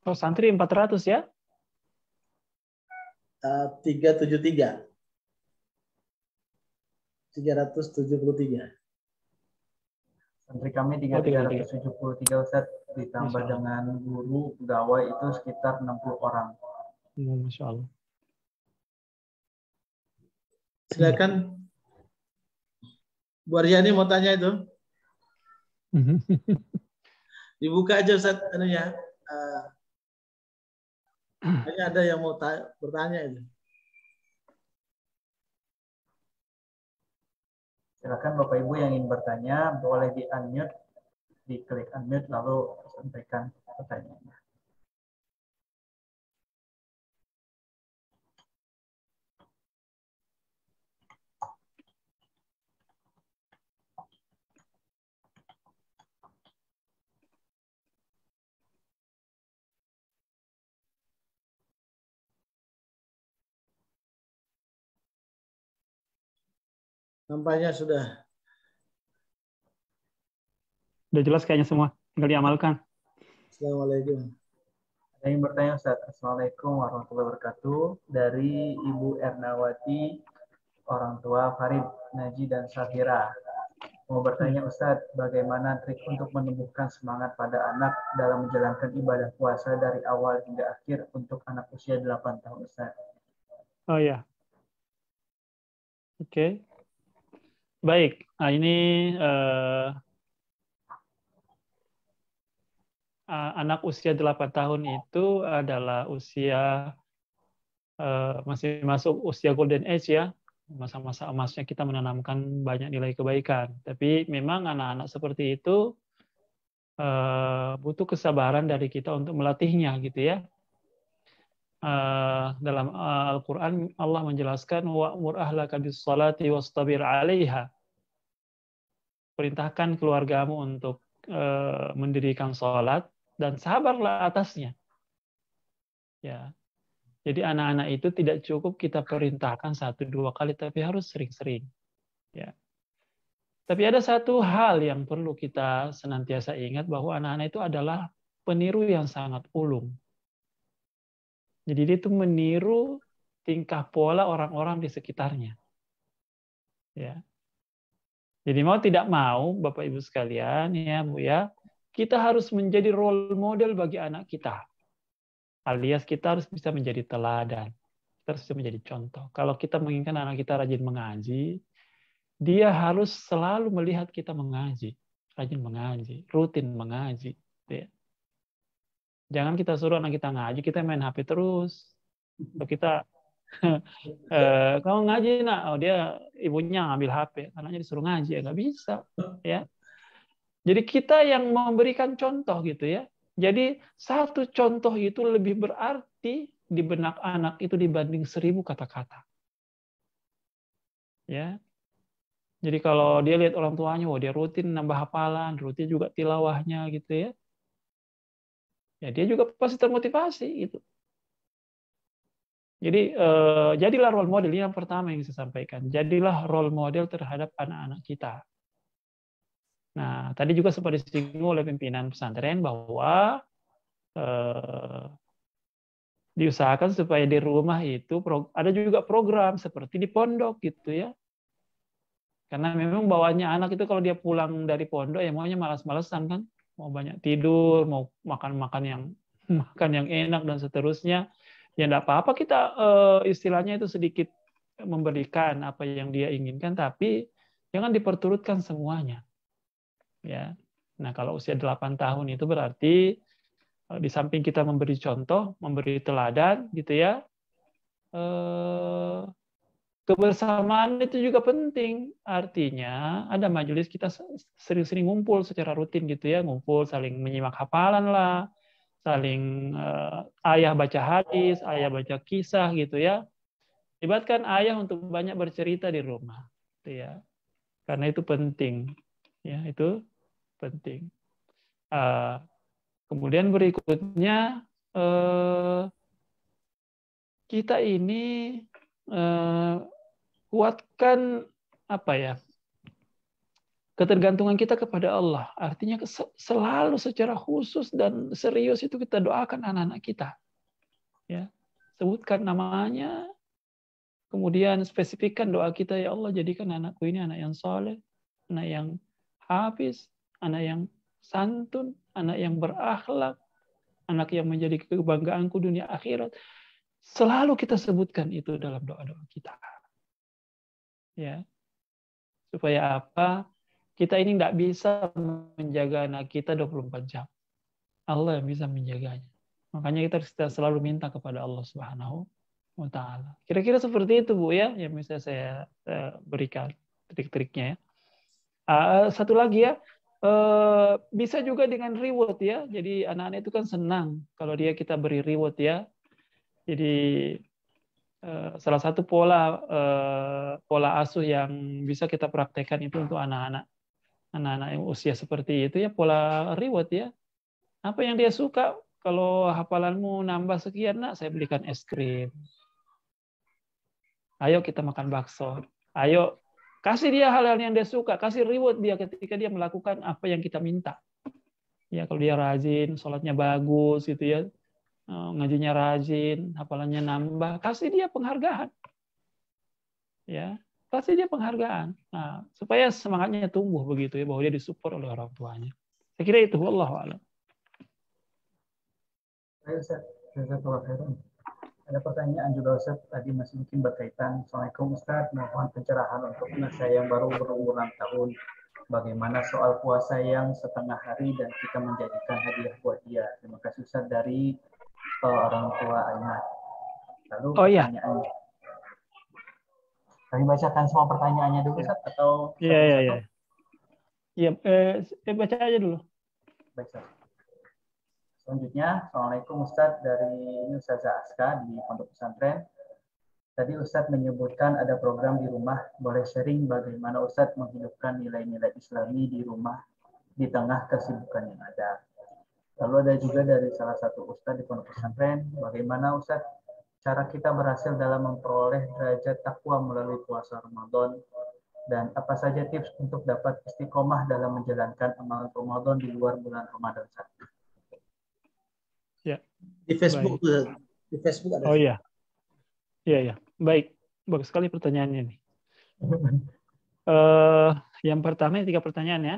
Oh, santri 400 ya?
373. 373.
Santri kami 373 Ustaz, ditambah dengan guru pegawai itu sekitar 60 orang.
Masya Allah.
Silakan. Bu Aryani mau tanya itu? Dibuka aja Ustaz anunya. Hanya ada yang mau bertanya itu.
Silakan Bapak Ibu yang ingin bertanya, boleh di-unmute, diklik unmute lalu sampaikan pertanyaannya.
Nampaknya sudah.
Udah jelas kayaknya semua, tinggal diamalkan.
Assalamualaikum.
Ada yang bertanya Ustaz. Assalamualaikum warahmatullahi wabarakatuh. Dari Ibu Ernawati, orang tua Farid, Naji, dan Safira. Mau bertanya Ustaz, bagaimana trik untuk menumbuhkan semangat pada anak dalam menjalankan ibadah puasa dari awal hingga akhir untuk anak usia 8 tahun Ustaz?
Oh ya. Oke. Baik, nah ini anak usia 8 tahun itu adalah usia masih masuk usia golden age ya, masa-masa emasnya kita menanamkan banyak nilai kebaikan. Tapi memang anak-anak seperti itu butuh kesabaran dari kita untuk melatihnya gitu ya. Dalam Al-Quran Allah menjelaskan wa'mur ahlaka bis-salati wastabir 'alaiha. Perintahkan keluargamu untuk mendirikan sholat dan sabarlah atasnya. Ya. Jadi anak-anak itu tidak cukup kita perintahkan 1-2 kali, tapi harus sering-sering. Ya. Tapi ada satu hal yang perlu kita senantiasa ingat, bahwa anak-anak itu adalah peniru yang sangat ulung. Jadi dia itu meniru tingkah pola orang-orang di sekitarnya. Ya. Jadi mau tidak mau, Bapak Ibu sekalian, ya Bu ya, kita harus menjadi role model bagi anak kita. Alias kita harus bisa menjadi teladan. Kita harus bisa menjadi contoh. Kalau kita menginginkan anak kita rajin mengaji, dia harus selalu melihat kita mengaji, rajin mengaji, rutin mengaji. Ya. Jangan kita suruh anak kita ngaji, kita main HP terus. Kalau kita kamu ngaji nak, oh dia ibunya ngambil HP, anaknya disuruh ngaji, ya nggak bisa, ya. Jadi kita yang memberikan contoh gitu ya. Jadi satu contoh itu lebih berarti di benak anak itu dibanding 1000 kata-kata. Ya. Jadi kalau dia lihat orang tuanya, oh dia rutin nambah hafalan, rutin juga tilawahnya gitu ya. Ya dia juga pasti termotivasi gitu. Jadi jadilah role model, ini yang pertama yang saya sampaikan. Jadilah role model terhadap anak-anak kita. Nah, tadi juga sempat disinggung oleh pimpinan pesantren bahwa diusahakan supaya di rumah itu ada juga program seperti di pondok gitu ya. Karena memang bawaannya anak itu kalau dia pulang dari pondok ya maunya malas-malesan kan, mau banyak tidur, mau makan-makan yang enak dan seterusnya. Ya enggak apa-apa kita istilahnya itu sedikit memberikan apa yang dia inginkan, tapi jangan diperturutkan semuanya. Ya. Nah, kalau usia 8 tahun itu berarti di samping kita memberi contoh, memberi teladan gitu ya, kebersamaan itu juga penting. Artinya ada majelis kita sering-sering ngumpul secara rutin gitu ya, ngumpul saling menyimak hafalan lah, saling ayah baca hadis, ayah baca kisah gitu ya. Libatkan ayah untuk banyak bercerita di rumah, gitu ya. Karena itu penting, ya itu penting. Kemudian berikutnya kita ini kuatkan apa ya, ketergantungan kita kepada Allah. Artinya selalu secara khusus dan serius itu kita doakan anak-anak kita. Ya, sebutkan namanya, kemudian spesifikkan doa kita, ya Allah jadikan anakku ini anak yang soleh, anak yang hafiz, anak yang santun, anak yang berakhlak, anak yang menjadi kebanggaanku dunia akhirat. Selalu kita sebutkan itu dalam doa-doa kita. Ya. Supaya apa? Kita ini tidak bisa menjaga anak kita 24 jam. Allah yang bisa menjaganya. Makanya kita selalu minta kepada Allah Subhanahu wa Ta'ala. Kira-kira seperti itu, Bu, ya, yang bisa saya berikan trik-triknya. Ya. Satu lagi ya, bisa juga dengan reward ya. Jadi anak-anak itu kan senang kalau kita beri reward ya. Jadi salah satu pola asuh yang bisa kita praktekkan itu untuk anak-anak yang usia seperti itu ya, pola reward ya. Apa yang dia suka, kalau hafalanmu nambah sekian nak, saya belikan es krim. Ayo kita makan bakso. Ayo kasih dia hal-hal yang dia suka, kasih reward dia ketika dia melakukan apa yang kita minta. Ya kalau dia rajin, sholatnya bagus gitu ya, ngajinya rajin, hafalannya nambah, kasih dia penghargaan. Ya, kasih dia penghargaan. Nah, supaya semangatnya tumbuh begitu ya, bahwa dia disupport oleh orang tuanya. Saya kira itu, wallahu a'lam.
Ustaz, ada pertanyaan juga Ustaz, tadi masih mungkin berkaitan. Assalamualaikum Ustaz, mohon pencerahan untuk anak saya yang baru berumur 6 tahun. Bagaimana soal puasa yang setengah hari dan kita menjadikan hadiah buat dia. Terima kasih Ustaz dari orang tua Ainat. Lalu pertanyaannya. Kami bacakan semua pertanyaannya dulu Ustaz atau
Iya. Iya, baca aja dulu.
Baik Ustaz. Selanjutnya, Assalamualaikum Ustadz, dari Ustazah Aska di Pondok Pesantren. Tadi Ustadz menyebutkan ada program di rumah, boleh sharing bagaimana Ustadz menghidupkan nilai-nilai Islami di rumah di tengah kesibukan yang ada. Lalu ada juga dari salah satu ustadz di pondok pesantren, bagaimana ustadz cara kita berhasil dalam memperoleh derajat takwa melalui puasa Ramadan, dan apa saja tips untuk dapat istiqomah dalam menjalankan amalan Ramadan di luar bulan Ramadan.
Ya.
Di Facebook,
baik.
Di Facebook ada.
Oh iya. Iya. Baik. Bagus sekali pertanyaannya nih. Yang pertama 3 pertanyaan ya.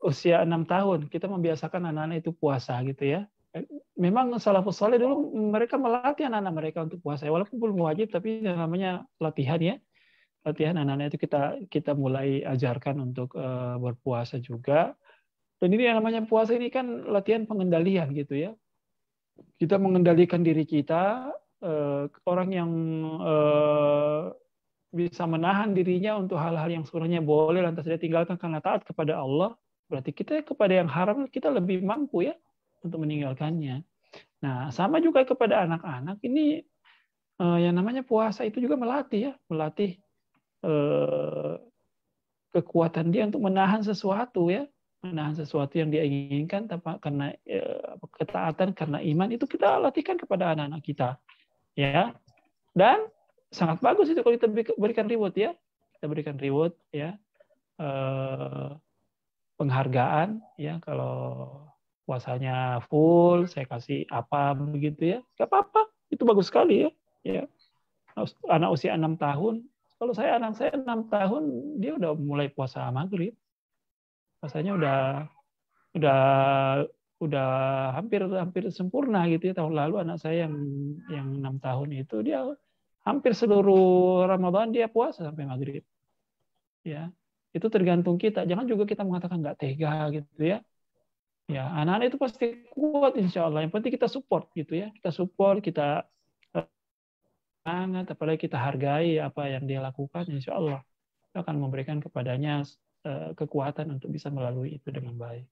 Usia 6 tahun kita membiasakan anak-anak itu puasa gitu ya. Memang salafus saleh dulu mereka melatih anak-anak mereka untuk puasa walaupun belum wajib, tapi namanya latihan ya. Latihan anak-anak itu kita mulai ajarkan untuk berpuasa juga. Dan ini yang namanya puasa ini kan latihan pengendalian gitu ya. Kita mengendalikan diri kita, orang yang bisa menahan dirinya untuk hal-hal yang sebenarnya boleh lantas dia tinggalkan karena taat kepada Allah, berarti kita kepada yang haram kita lebih mampu ya untuk meninggalkannya. Nah, sama juga kepada anak-anak ini yang namanya puasa itu juga melatih kekuatan dia untuk menahan sesuatu ya, menahan sesuatu yang dia inginkan karena ketaatan, karena iman itu kita latihkan kepada anak-anak kita ya. Dan sangat bagus itu kalau kita berikan reward ya. Kita berikan reward ya. Penghargaan ya, kalau puasanya full saya kasih apa begitu ya. Enggak apa-apa. Itu bagus sekali ya. Ya. Anak usia 6 tahun. Kalau anak saya 6 tahun dia udah mulai puasa maghrib. Puasanya udah hampir sempurna gitu ya. Tahun lalu anak saya yang 6 tahun itu dia hampir seluruh Ramadan dia puasa sampai maghrib. Ya, itu tergantung kita. Jangan juga kita mengatakan nggak tega gitu ya. Ya, anak-anak itu pasti kuat insya Allah. Yang penting kita support gitu ya. Kita support, kita semangat, apalagi kita hargai apa yang dia lakukan. Insya Allah kita akan memberikan kepadanya kekuatan untuk bisa melalui itu dengan baik.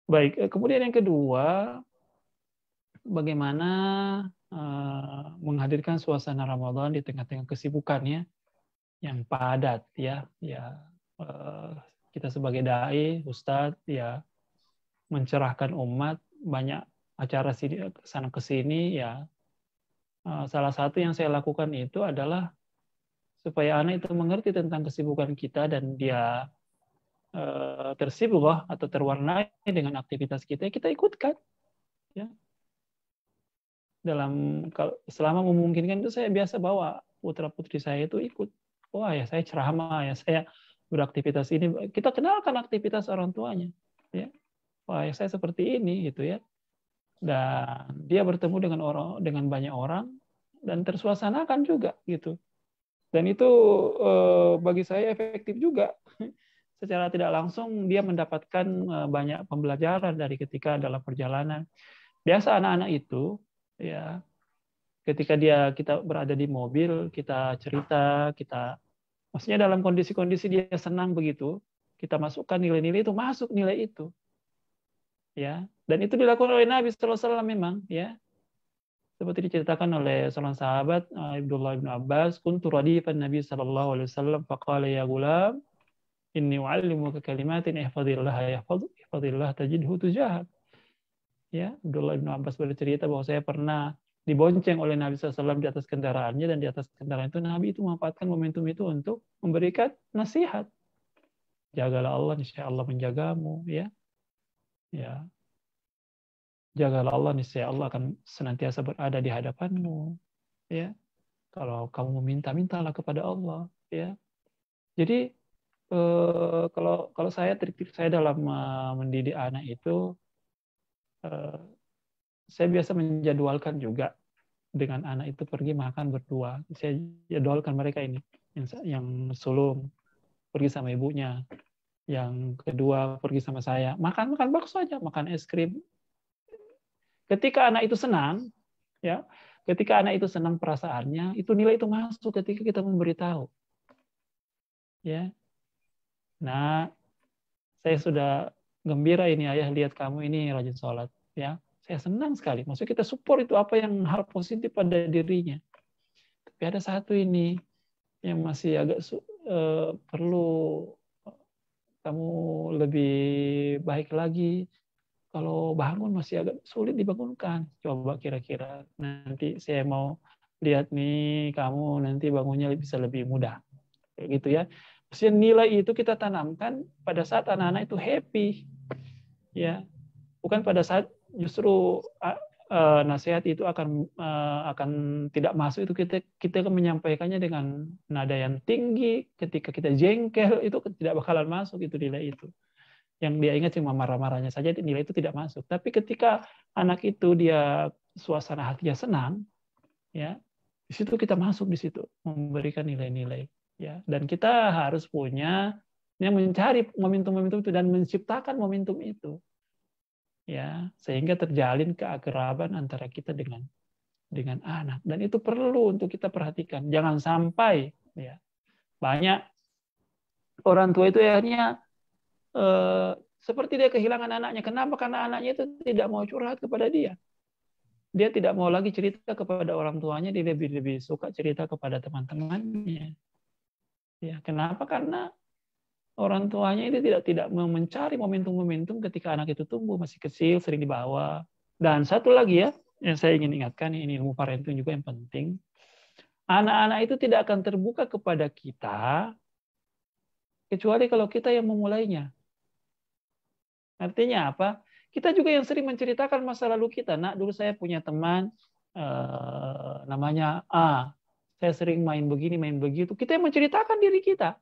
Baik, kemudian yang kedua, bagaimana menghadirkan suasana Ramadan di tengah-tengah kesibukannya yang padat ya. Kita sebagai dai, ustadz ya, mencerahkan umat, banyak acara sana kesini ya. Salah satu yang saya lakukan itu adalah supaya anak itu mengerti tentang kesibukan kita dan dia tersibuk atau terwarnai dengan aktivitas kita ikutkan ya. Selama memungkinkan itu saya biasa bawa putra-putri saya itu ikut. Wah ya saya ceramah ya, saya beraktivitas ini. Kita kenalkan aktivitas orang tuanya. Ya. Wah ya saya seperti ini gitu ya. Dan dia bertemu dengan banyak orang dan tersuasanakan juga gitu. Dan itu bagi saya efektif juga. Secara tidak langsung dia mendapatkan banyak pembelajaran dari ketika dalam perjalanan. Biasa anak-anak itu ya, ketika kita berada di mobil, kita cerita, maksudnya dalam kondisi-kondisi dia senang begitu, kita masukkan nilai-nilai itu, masuk nilai itu, ya. Dan itu dilakukan oleh Nabi Sallallahu Alaihi Wasallam memang, ya. Seperti diceritakan oleh seorang sahabat Abdullah bin Abbas, kuntu radifan Nabi Sallallahu Alaihi Wasallam, faqala ya gulam, inni u'allimuka kalimatin ihfadillah tajidhu tujahak. Ya, Abdullah bin Abbas bercerita bahwa saya pernah dibonceng oleh Nabi SAW di atas kendaraannya, dan di atas kendaraan itu Nabi itu memanfaatkan momentum itu untuk memberikan nasihat. Jagalah Allah, niscaya Allah menjagamu, ya. Ya. Jagalah Allah, niscaya Allah akan senantiasa berada di hadapanmu, ya. Kalau kamu meminta, mintalah kepada Allah, ya. Jadi kalau trik saya dalam mendidik anak itu, saya biasa menjadwalkan juga dengan anak itu pergi makan berdua. Saya jadwalkan mereka ini. Yang sulung pergi sama ibunya. Yang kedua pergi sama saya. Makan bagus saja, makan es krim. Ketika anak itu senang, ya, ketika anak itu senang perasaannya, itu nilai itu masuk ketika kita memberitahu. Ya. Nah, saya sudah gembira ini ayah lihat kamu ini rajin sholat, ya. Saya senang sekali. Maksudnya kita support itu apa yang hal positif pada dirinya. Tapi ada satu ini yang masih agak perlu kamu lebih baik lagi. kalau bangun masih agak sulit dibangunkan. Coba kira-kira nanti saya mau lihat nih kamu nanti bangunnya bisa lebih mudah. Kayak gitu ya. Maksudnya nilai itu kita tanamkan pada saat anak-anak itu happy. Ya. Bukan pada saat justru nasihat itu akan tidak masuk, itu kita akan menyampaikannya dengan nada yang tinggi. Ketika kita jengkel itu tidak bakalan masuk itu nilai itu. Yang dia ingat cuma marah-marahnya saja, nilai itu tidak masuk. Tapi ketika anak itu dia suasana hatinya senang, ya di situ kita masuk di situ memberikan nilai-nilai, ya. Dan kita harus punya yang mencari momentum-momentum itu dan menciptakan momentum itu, ya, sehingga terjalin keakraban antara kita dengan anak. Dan itu perlu untuk kita perhatikan. Jangan sampai, ya, banyak orang tua itu akhirnya seperti dia kehilangan anaknya. Kenapa? Karena anaknya itu tidak mau curhat kepada dia. Dia tidak mau lagi cerita kepada orang tuanya, dia lebih suka cerita kepada teman-temannya. Ya, kenapa? Karena orang tuanya itu tidak mau mencari momentum-momentum ketika anak itu tumbuh, masih kecil, sering dibawa. Dan satu lagi ya, yang saya ingin ingatkan, ini ilmu parenting juga yang penting. Anak-anak itu tidak akan terbuka kepada kita, kecuali kalau kita yang memulainya. Artinya apa? Kita juga yang sering menceritakan masa lalu kita. Nak, dulu saya punya teman namanya A. Saya sering main begini, main begitu. Kita yang menceritakan diri kita.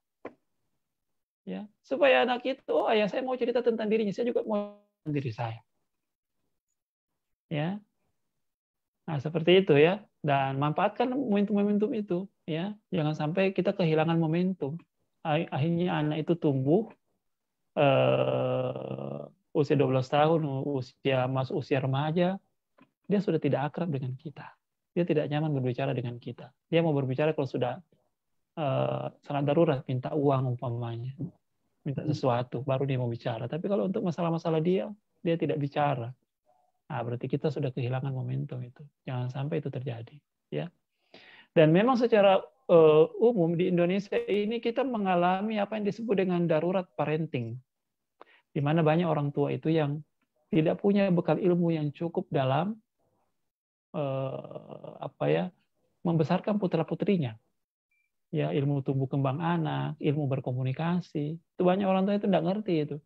Ya, supaya anak itu, oh ayah saya mau cerita tentang dirinya, saya juga mau tentang diri saya. Ya. Nah, seperti itu ya. Dan manfaatkan momentum-momentum itu, ya. Jangan sampai kita kehilangan momentum. Akhirnya anak itu tumbuh usia 12 tahun, masuk usia remaja, dia sudah tidak akrab dengan kita. Dia tidak nyaman berbicara dengan kita. Dia mau berbicara kalau sudah sangat darurat, minta uang umpamanya, minta sesuatu, baru dia mau bicara. Tapi kalau untuk masalah-masalah dia tidak bicara. Nah, berarti kita sudah kehilangan momentum itu. Jangan sampai itu terjadi. Ya. Dan memang secara umum di Indonesia ini kita mengalami apa yang disebut dengan darurat parenting, di mana banyak orang tua itu yang tidak punya bekal ilmu yang cukup dalam membesarkan putra-putrinya. Ya, ilmu tumbuh kembang anak, ilmu berkomunikasi. Itu banyak orang tua itu tidak ngerti itu.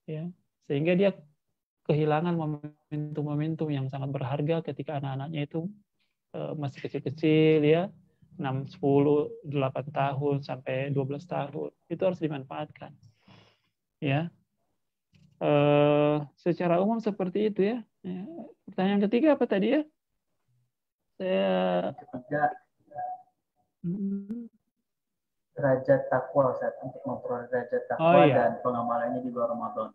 Ya, sehingga dia kehilangan momentum-momentum yang sangat berharga ketika anak-anaknya itu masih kecil-kecil, ya, 6, 10, 8 tahun sampai 12 tahun. Itu harus dimanfaatkan. Ya. Secara umum seperti itu ya. Pertanyaan ketiga apa tadi ya?
Ketiga, derajat takwa, Ustaz, untuk memperoleh derajat takwa dan pengamalannya di luar Ramadan.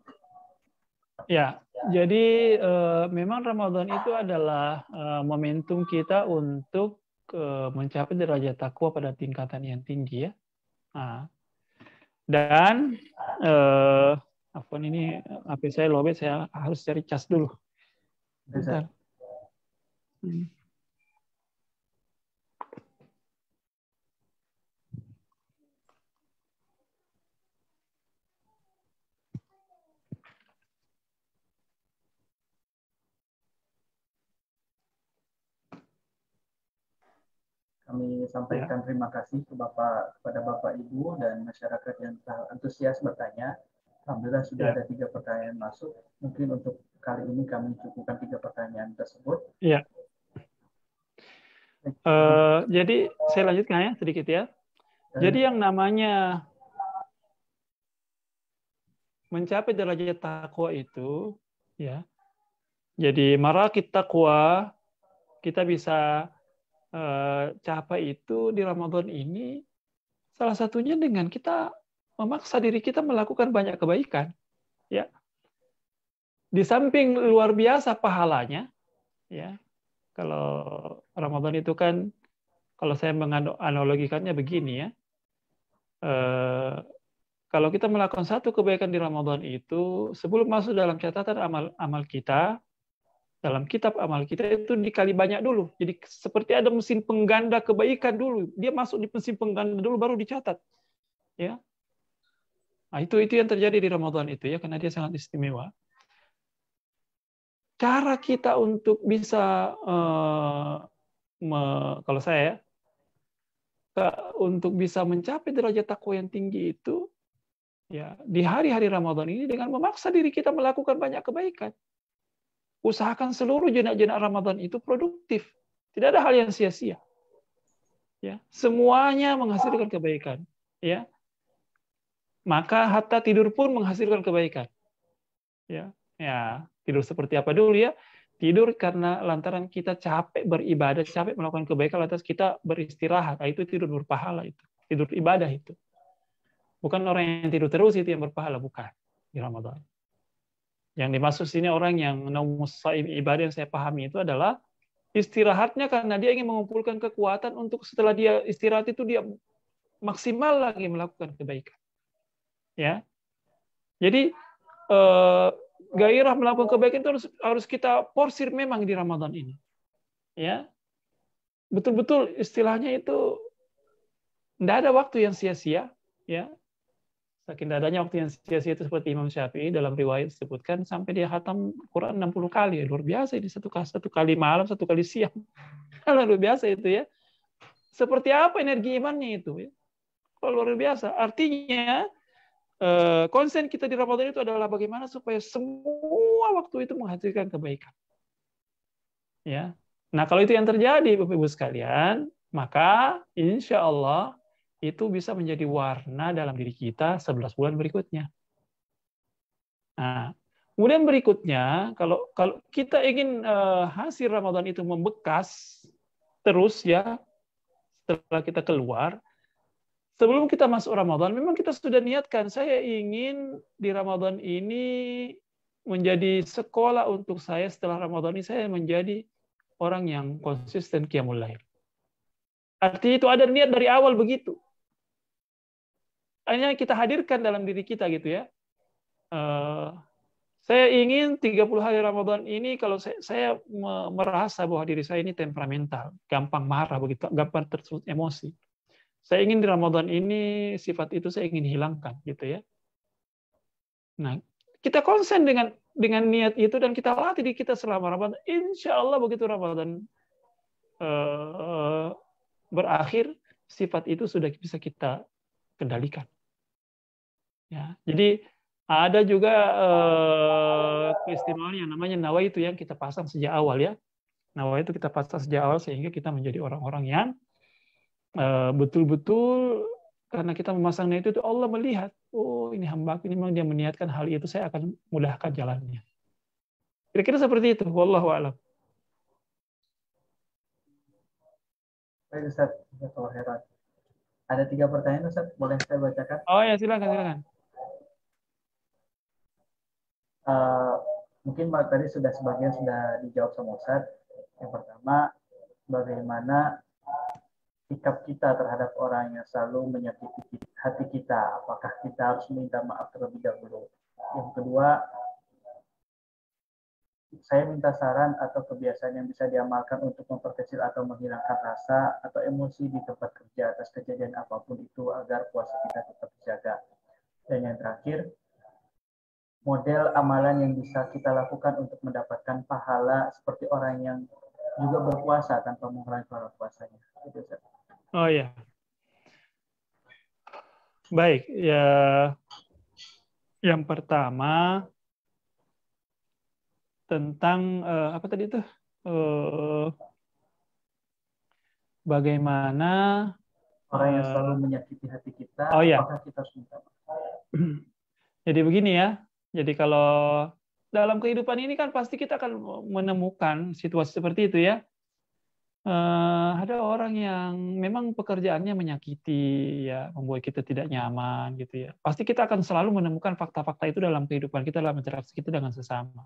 Ya, jadi memang Ramadan itu adalah momentum kita untuk mencapai derajat takwa pada tingkatan yang tinggi ya. Nah, dan ini HP saya lowbat, saya harus cari cas dulu. Bentar.
Kami sampaikan terima kasih kepada Bapak Ibu dan masyarakat yang telah antusias bertanya. Alhamdulillah sudah ada 3 pertanyaan masuk. Mungkin untuk kali ini kami cukupkan 3 pertanyaan tersebut.
Iya. Jadi saya lanjutkan ya sedikit ya. Jadi yang namanya mencapai derajat takwa itu, ya. Jadi marakit takwa kita bisa capai itu di Ramadan ini salah satunya dengan kita memaksa diri kita melakukan banyak kebaikan, ya. Di samping luar biasa pahalanya, ya. Kalau Ramadan itu kan, kalau saya menganalogikannya begini ya, kalau kita melakukan satu kebaikan di Ramadan itu, sebelum masuk dalam catatan amal kita, dalam kitab amal kita itu dikali banyak dulu. Jadi seperti ada mesin pengganda kebaikan dulu. Dia masuk di mesin pengganda dulu baru dicatat. Ya. Nah, itu yang terjadi di Ramadan itu ya, karena dia sangat istimewa. cara kita untuk bisa kalau saya untuk bisa mencapai derajat takwa yang tinggi itu ya di hari-hari Ramadan ini dengan memaksa diri kita melakukan banyak kebaikan. Usahakan seluruh jenak-jenak Ramadan itu produktif. Tidak ada hal yang sia-sia. Ya, semuanya menghasilkan kebaikan. Ya, maka hatta tidur pun menghasilkan kebaikan. Ya, tidur seperti apa dulu ya? Tidur karena lantaran kita capek beribadah, capek melakukan kebaikan, lantas kita beristirahat. Nah, itu tidur berpahala itu. Tidur ibadah itu. Bukan orang yang tidur terus itu yang berpahala, bukan di Ramadan. Yang dimaksud sini orang yang naumus shaim ibadah yang saya pahami itu adalah istirahatnya karena dia ingin mengumpulkan kekuatan untuk setelah dia istirahat itu dia maksimal lagi melakukan kebaikan. Ya. Jadi gairah melakukan kebaikan itu harus kita porsir memang di Ramadan ini. Ya. Betul-betul istilahnya itu tidak ada waktu yang sia-sia, ya. Saking adanya waktu yang sia-sia itu seperti Imam Syafi'i dalam riwayat disebutkan sampai dia khatam Quran 60 kali. Luar biasa ini satu kali malam, satu kali siang. Luar biasa itu ya. Seperti apa energi imannya itu ya. Luar biasa. Artinya konsen kita di Ramadan itu adalah bagaimana supaya semua waktu itu menghasilkan kebaikan. Ya. Nah, kalau itu yang terjadi Bapak Ibu sekalian, maka insya Allah itu bisa menjadi warna dalam diri kita 11 bulan berikutnya. Nah, kemudian berikutnya, kalau kita ingin hasil Ramadan itu membekas terus ya, setelah kita keluar, sebelum kita masuk Ramadan, memang kita sudah niatkan, saya ingin di Ramadan ini menjadi sekolah untuk saya setelah Ramadan ini, saya menjadi orang yang konsisten qiyamul lail. Artinya itu ada niat dari awal begitu. Hanya kita hadirkan dalam diri kita gitu ya. Saya ingin 30 hari Ramadan ini kalau saya merasa bahwa diri saya ini temperamental, gampang marah begitu, gampang tersulut emosi. Saya ingin di Ramadan ini sifat itu saya ingin hilangkan gitu ya. Nah, kita konsen dengan niat itu dan kita latih diri kita selama Ramadan. Insya Allah begitu Ramadan berakhir, sifat itu sudah bisa kita kendalikan. Ya, jadi ada juga keistimewaan yang namanya nawaitu yang kita pasang sejak awal ya. Nawaitu kita pasang sejak awal sehingga kita menjadi orang-orang yang betul-betul karena kita memasangnya itu Allah melihat, oh ini hamba ini memang dia meniatkan hal itu, saya akan mudahkan jalannya. Kira-kira seperti itu. Wallahu a'lam.
Baik Ustaz, ada 3 pertanyaan Ustaz, boleh saya bacakan?
Oh ya, silakan.
Mungkin tadi sebagian sudah dijawab sama Ustaz. Yang pertama, bagaimana sikap kita terhadap orang yang selalu menyakiti hati kita? Apakah kita harus minta maaf terlebih dahulu? Yang kedua, saya minta saran atau kebiasaan yang bisa diamalkan untuk memperkecil atau menghilangkan rasa atau emosi di tempat kerja atas kejadian apapun itu agar puasa kita tetap dijaga. Dan yang terakhir, model amalan yang bisa kita lakukan untuk mendapatkan pahala seperti orang yang juga berpuasa tanpa mengurangi pahala puasanya.
Oh ya. Baik, ya. Yang pertama tentang apa tadi itu? Bagaimana
orang yang selalu menyakiti hati kita, apakah kita harus minta maaf?
Jadi begini ya. Jadi kalau dalam kehidupan ini kan pasti kita akan menemukan situasi seperti itu ya. Ada orang yang memang pekerjaannya menyakiti, ya, membuat kita tidak nyaman gitu ya. Pasti kita akan selalu menemukan fakta-fakta itu dalam kehidupan kita, dalam interaksi kita dengan sesama.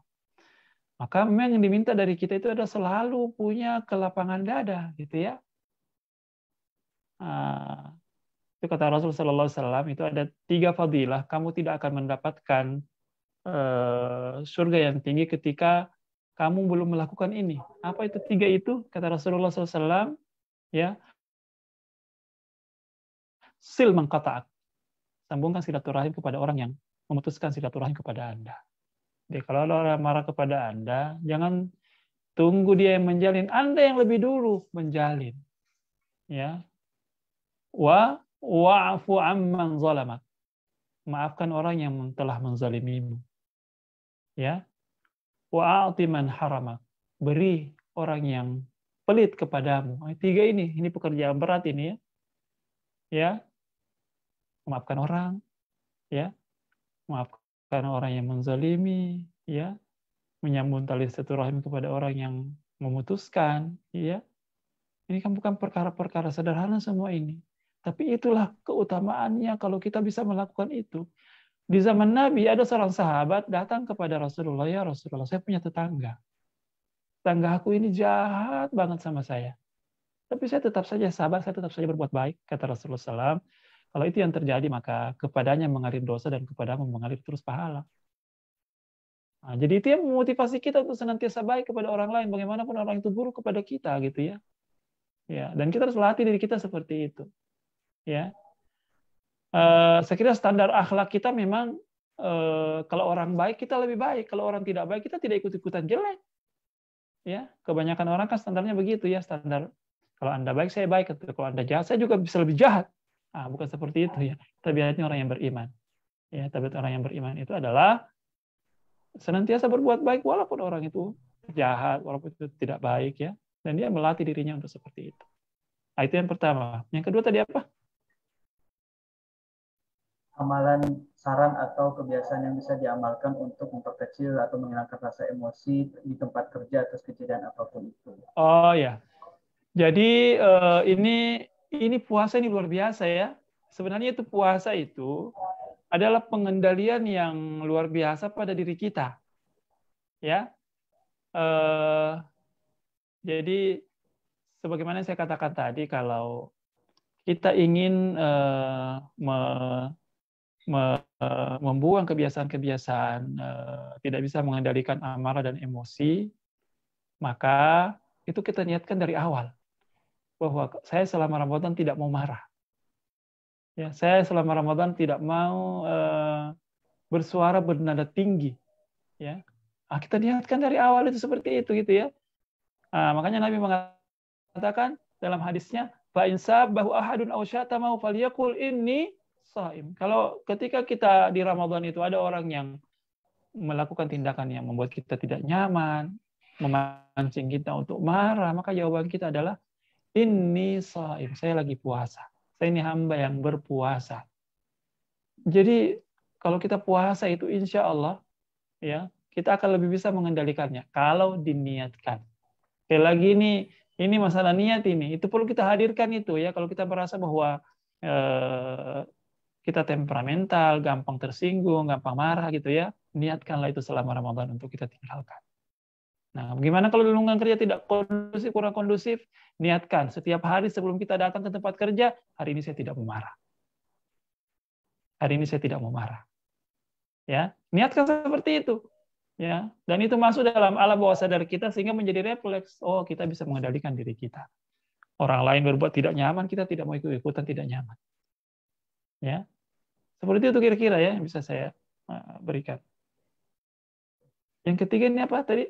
Maka memang yang diminta dari kita itu adalah selalu punya kelapangan dada, gitu ya. Itu kata Rasulullah SAW, itu ada 3 fadilah. Kamu tidak akan mendapatkan surga yang tinggi ketika kamu belum melakukan ini. Apa itu 3 itu? Kata Rasulullah SAW, ya, sil mengqata'ak. Sambungkan silaturahim kepada orang yang memutuskan silaturahim kepada Anda. Jadi kalau ada orang marah kepada Anda, jangan tunggu dia yang menjalin, Anda yang lebih dulu menjalin. Ya. Wa'fu amman zalamak. Maafkan orang yang telah menzalimimu. Ya. Wa'ati man haramak. Beri orang yang pelit kepadamu. 3 ini pekerjaan berat ini ya. Ya. Maafkan orang, ya. Maafkan orang yang menzalimi, ya. Menyambung tali silaturahim kepada orang yang memutuskan, ya. Ini kan bukan perkara-perkara sederhana semua ini. Tapi itulah keutamaannya kalau kita bisa melakukan itu. Di zaman Nabi ada seorang sahabat datang kepada Rasulullah, ya Rasulullah, saya punya tetangga. Tetangga aku ini jahat banget sama saya. Tapi saya tetap saja sabar, saya tetap saja berbuat baik, kata Rasulullah SAW. Kalau itu yang terjadi, maka kepadanya mengalir dosa dan kepadamu mengalir terus pahala. Nah, jadi itu yang memotivasi kita untuk senantiasa baik kepada orang lain, bagaimanapun orang itu buruk kepada kita, gitu ya. Ya, dan kita harus latih diri kita seperti itu. Ya, saya kira standar akhlak kita memang kalau orang baik kita lebih baik, kalau orang tidak baik kita tidak ikut-ikutan jelek. Ya, kebanyakan orang kan standarnya begitu ya, standar kalau Anda baik saya baik, kalau Anda jahat saya juga bisa lebih jahat. Bukan seperti itu ya. Tabiatnya orang yang beriman. Ya, tabiat orang yang beriman itu adalah senantiasa berbuat baik walaupun orang itu jahat, walaupun itu tidak baik ya. Dan dia melatih dirinya untuk seperti itu. Itu yang pertama. Yang kedua tadi apa?
Amalan, saran atau kebiasaan yang bisa diamalkan untuk memperkecil atau menghilangkan rasa emosi di tempat kerja atas kejadian apapun itu.
Oh ya. Jadi ini puasa ini luar biasa ya. Sebenarnya itu puasa itu adalah pengendalian yang luar biasa pada diri kita. Ya. Jadi sebagaimana saya katakan tadi, kalau kita ingin membuang kebiasaan-kebiasaan tidak bisa mengendalikan amarah dan emosi, maka itu kita niatkan dari awal. Bahwa saya selama Ramadan tidak mau marah. Ya, saya selama Ramadan tidak mau bersuara bernada tinggi. Ya, kita niatkan dari awal itu seperti itu gitu ya. Makanya Nabi mengatakan dalam hadisnya, fa in sabahu ahadun aw syatama falyaqul inni shaim. Kalau ketika kita di Ramadan itu ada orang yang melakukan tindakan yang membuat kita tidak nyaman, memancing kita untuk marah, maka jawaban kita adalah inni shaim, saya lagi puasa. Saya ini hamba yang berpuasa. Jadi kalau kita puasa itu insya Allah ya kita akan lebih bisa mengendalikannya kalau diniatkan. Sekali lagi ini masalah niat ini. Itu perlu kita hadirkan itu ya. Kalau kita merasa bahwa kita temperamental, gampang tersinggung, gampang marah gitu ya, niatkanlah itu selama Ramadan untuk kita tinggalkan. Nah, bagaimana kalau lingkungan kerja tidak kondusif, kurang kondusif? Niatkan setiap hari sebelum kita datang ke tempat kerja, hari ini saya tidak mau marah. Hari ini saya tidak mau marah. Ya, niatkan seperti itu. Ya, dan itu masuk dalam alam bawah sadar kita sehingga menjadi refleks. Oh, kita bisa mengendalikan diri kita. Orang lain berbuat tidak nyaman, kita tidak mau ikut-ikutan tidak nyaman. Ya, seperti itu kira-kira ya yang bisa saya berikan. Yang ketiga ini apa tadi?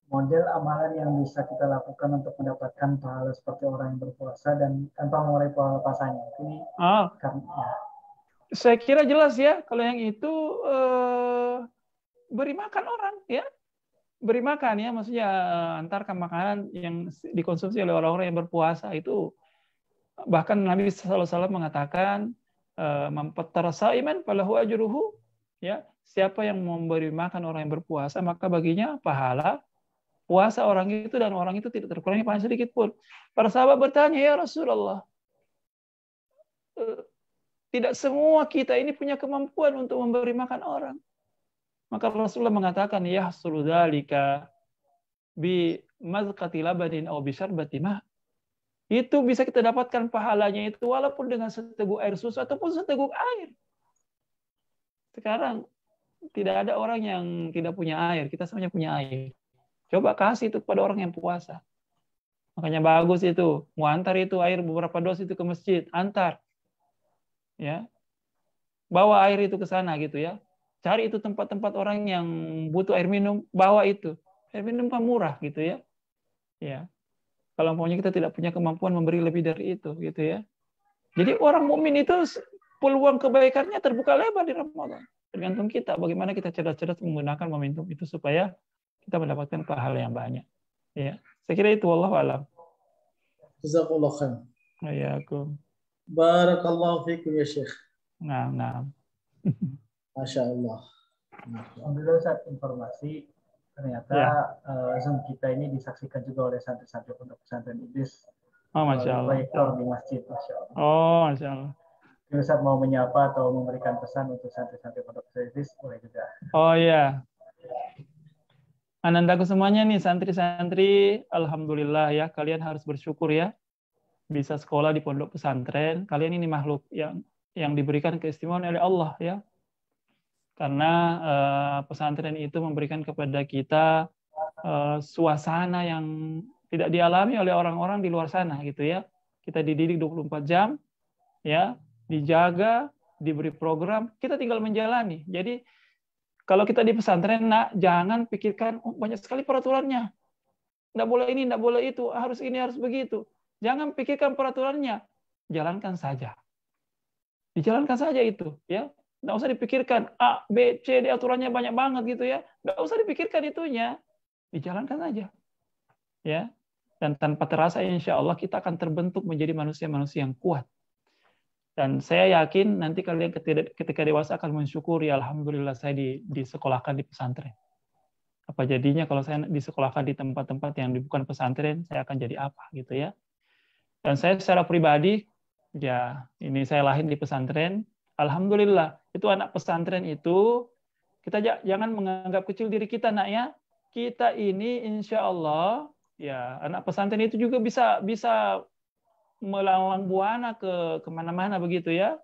Model amalan yang bisa kita lakukan untuk mendapatkan pahala seperti orang yang berpuasa dan tanpa mengurangi pahala puasanya. Ini karena
saya kira jelas ya kalau yang itu beri makan orang ya. Beri makan ya, maksudnya antarkan makanan yang dikonsumsi oleh orang-orang yang berpuasa itu. Bahkan Nabi SAW mengatakan mamfattara saiman falahu ajruhu, ya, siapa yang memberi makan orang yang berpuasa maka baginya pahala puasa orang itu dan orang itu tidak terkurangi pahala sedikit pun. Para sahabat bertanya, ya Rasulullah, tidak semua kita ini punya kemampuan untuk memberi makan orang. Maka Rasulullah mengatakan, yahsulu dzalika bi mazqati labanin aw bi syarbati ma. Itu bisa kita dapatkan pahalanya itu walaupun dengan seteguk air susu ataupun seteguk air. Sekarang tidak ada orang yang tidak punya air, kita semuanya punya air. Coba kasih itu kepada orang yang puasa. Makanya bagus itu, mau antar itu air beberapa dos itu ke masjid, antar. Ya. Bawa air itu ke sana gitu ya. Cari itu tempat-tempat orang yang butuh air minum, bawa itu. Air minum kan murah gitu ya. Ya. Kalau maunya kita tidak punya kemampuan memberi lebih dari itu gitu ya. Jadi orang mukmin itu peluang kebaikannya terbuka lebar di Ramadan. Tergantung kita bagaimana kita cerdas-cerdas menggunakan momentum itu supaya kita mendapatkan pahala yang banyak. Ya. Saya kira itu, wallahu a'lam.
Jazakallah khair.
Ya, aku.
Barakallahu fikum ya Syekh.
Nah.
Masya Allah.
Alhamdulillah Ustaz, informasi ternyata
Ya.
Zoom kita ini disaksikan juga oleh santri-santri pondok pesantren Idris
Oh, Masya Allah.
proyektor di masjid, Masya Allah.
Oh, Masya Allah.
Jadi Ustaz mau menyapa atau memberikan pesan untuk santri-santri pondok pesantren Idris, boleh juga.
Oh iya. Anandaku semuanya nih santri-santri, alhamdulillah ya, kalian harus bersyukur ya bisa sekolah di pondok pesantren. Kalian ini makhluk yang diberikan keistimewaan oleh Allah ya. Karena pesantren itu memberikan kepada kita suasana yang tidak dialami oleh orang-orang di luar sana gitu ya. Kita dididik 24 jam ya, dijaga, diberi program, kita tinggal menjalani. Jadi kalau kita di pesantren, jangan pikirkan banyak sekali peraturannya. Nggak boleh ini, nggak boleh itu, harus ini, harus begitu. Jangan pikirkan peraturannya, jalankan saja. Dijalankan saja itu, ya. Nggak usah dipikirkan A, B, C, D aturannya banyak banget gitu ya. Nggak usah dipikirkan itunya, dijalankan saja, ya. Dan tanpa terasa, insya Allah kita akan terbentuk menjadi manusia-manusia yang kuat. Dan saya yakin nanti kalian ketika dewasa akan mensyukuri, alhamdulillah saya disekolahkan di pesantren. Apa jadinya kalau saya disekolahkan di tempat-tempat yang bukan pesantren, saya akan jadi apa gitu ya. Dan saya secara pribadi, ya ini saya lahir di pesantren, alhamdulillah itu anak pesantren itu, kita jangan menganggap kecil diri kita nak ya. Kita ini insya Allah, ya anak pesantren itu juga bisa melalang buana ke kemana-mana begitu ya.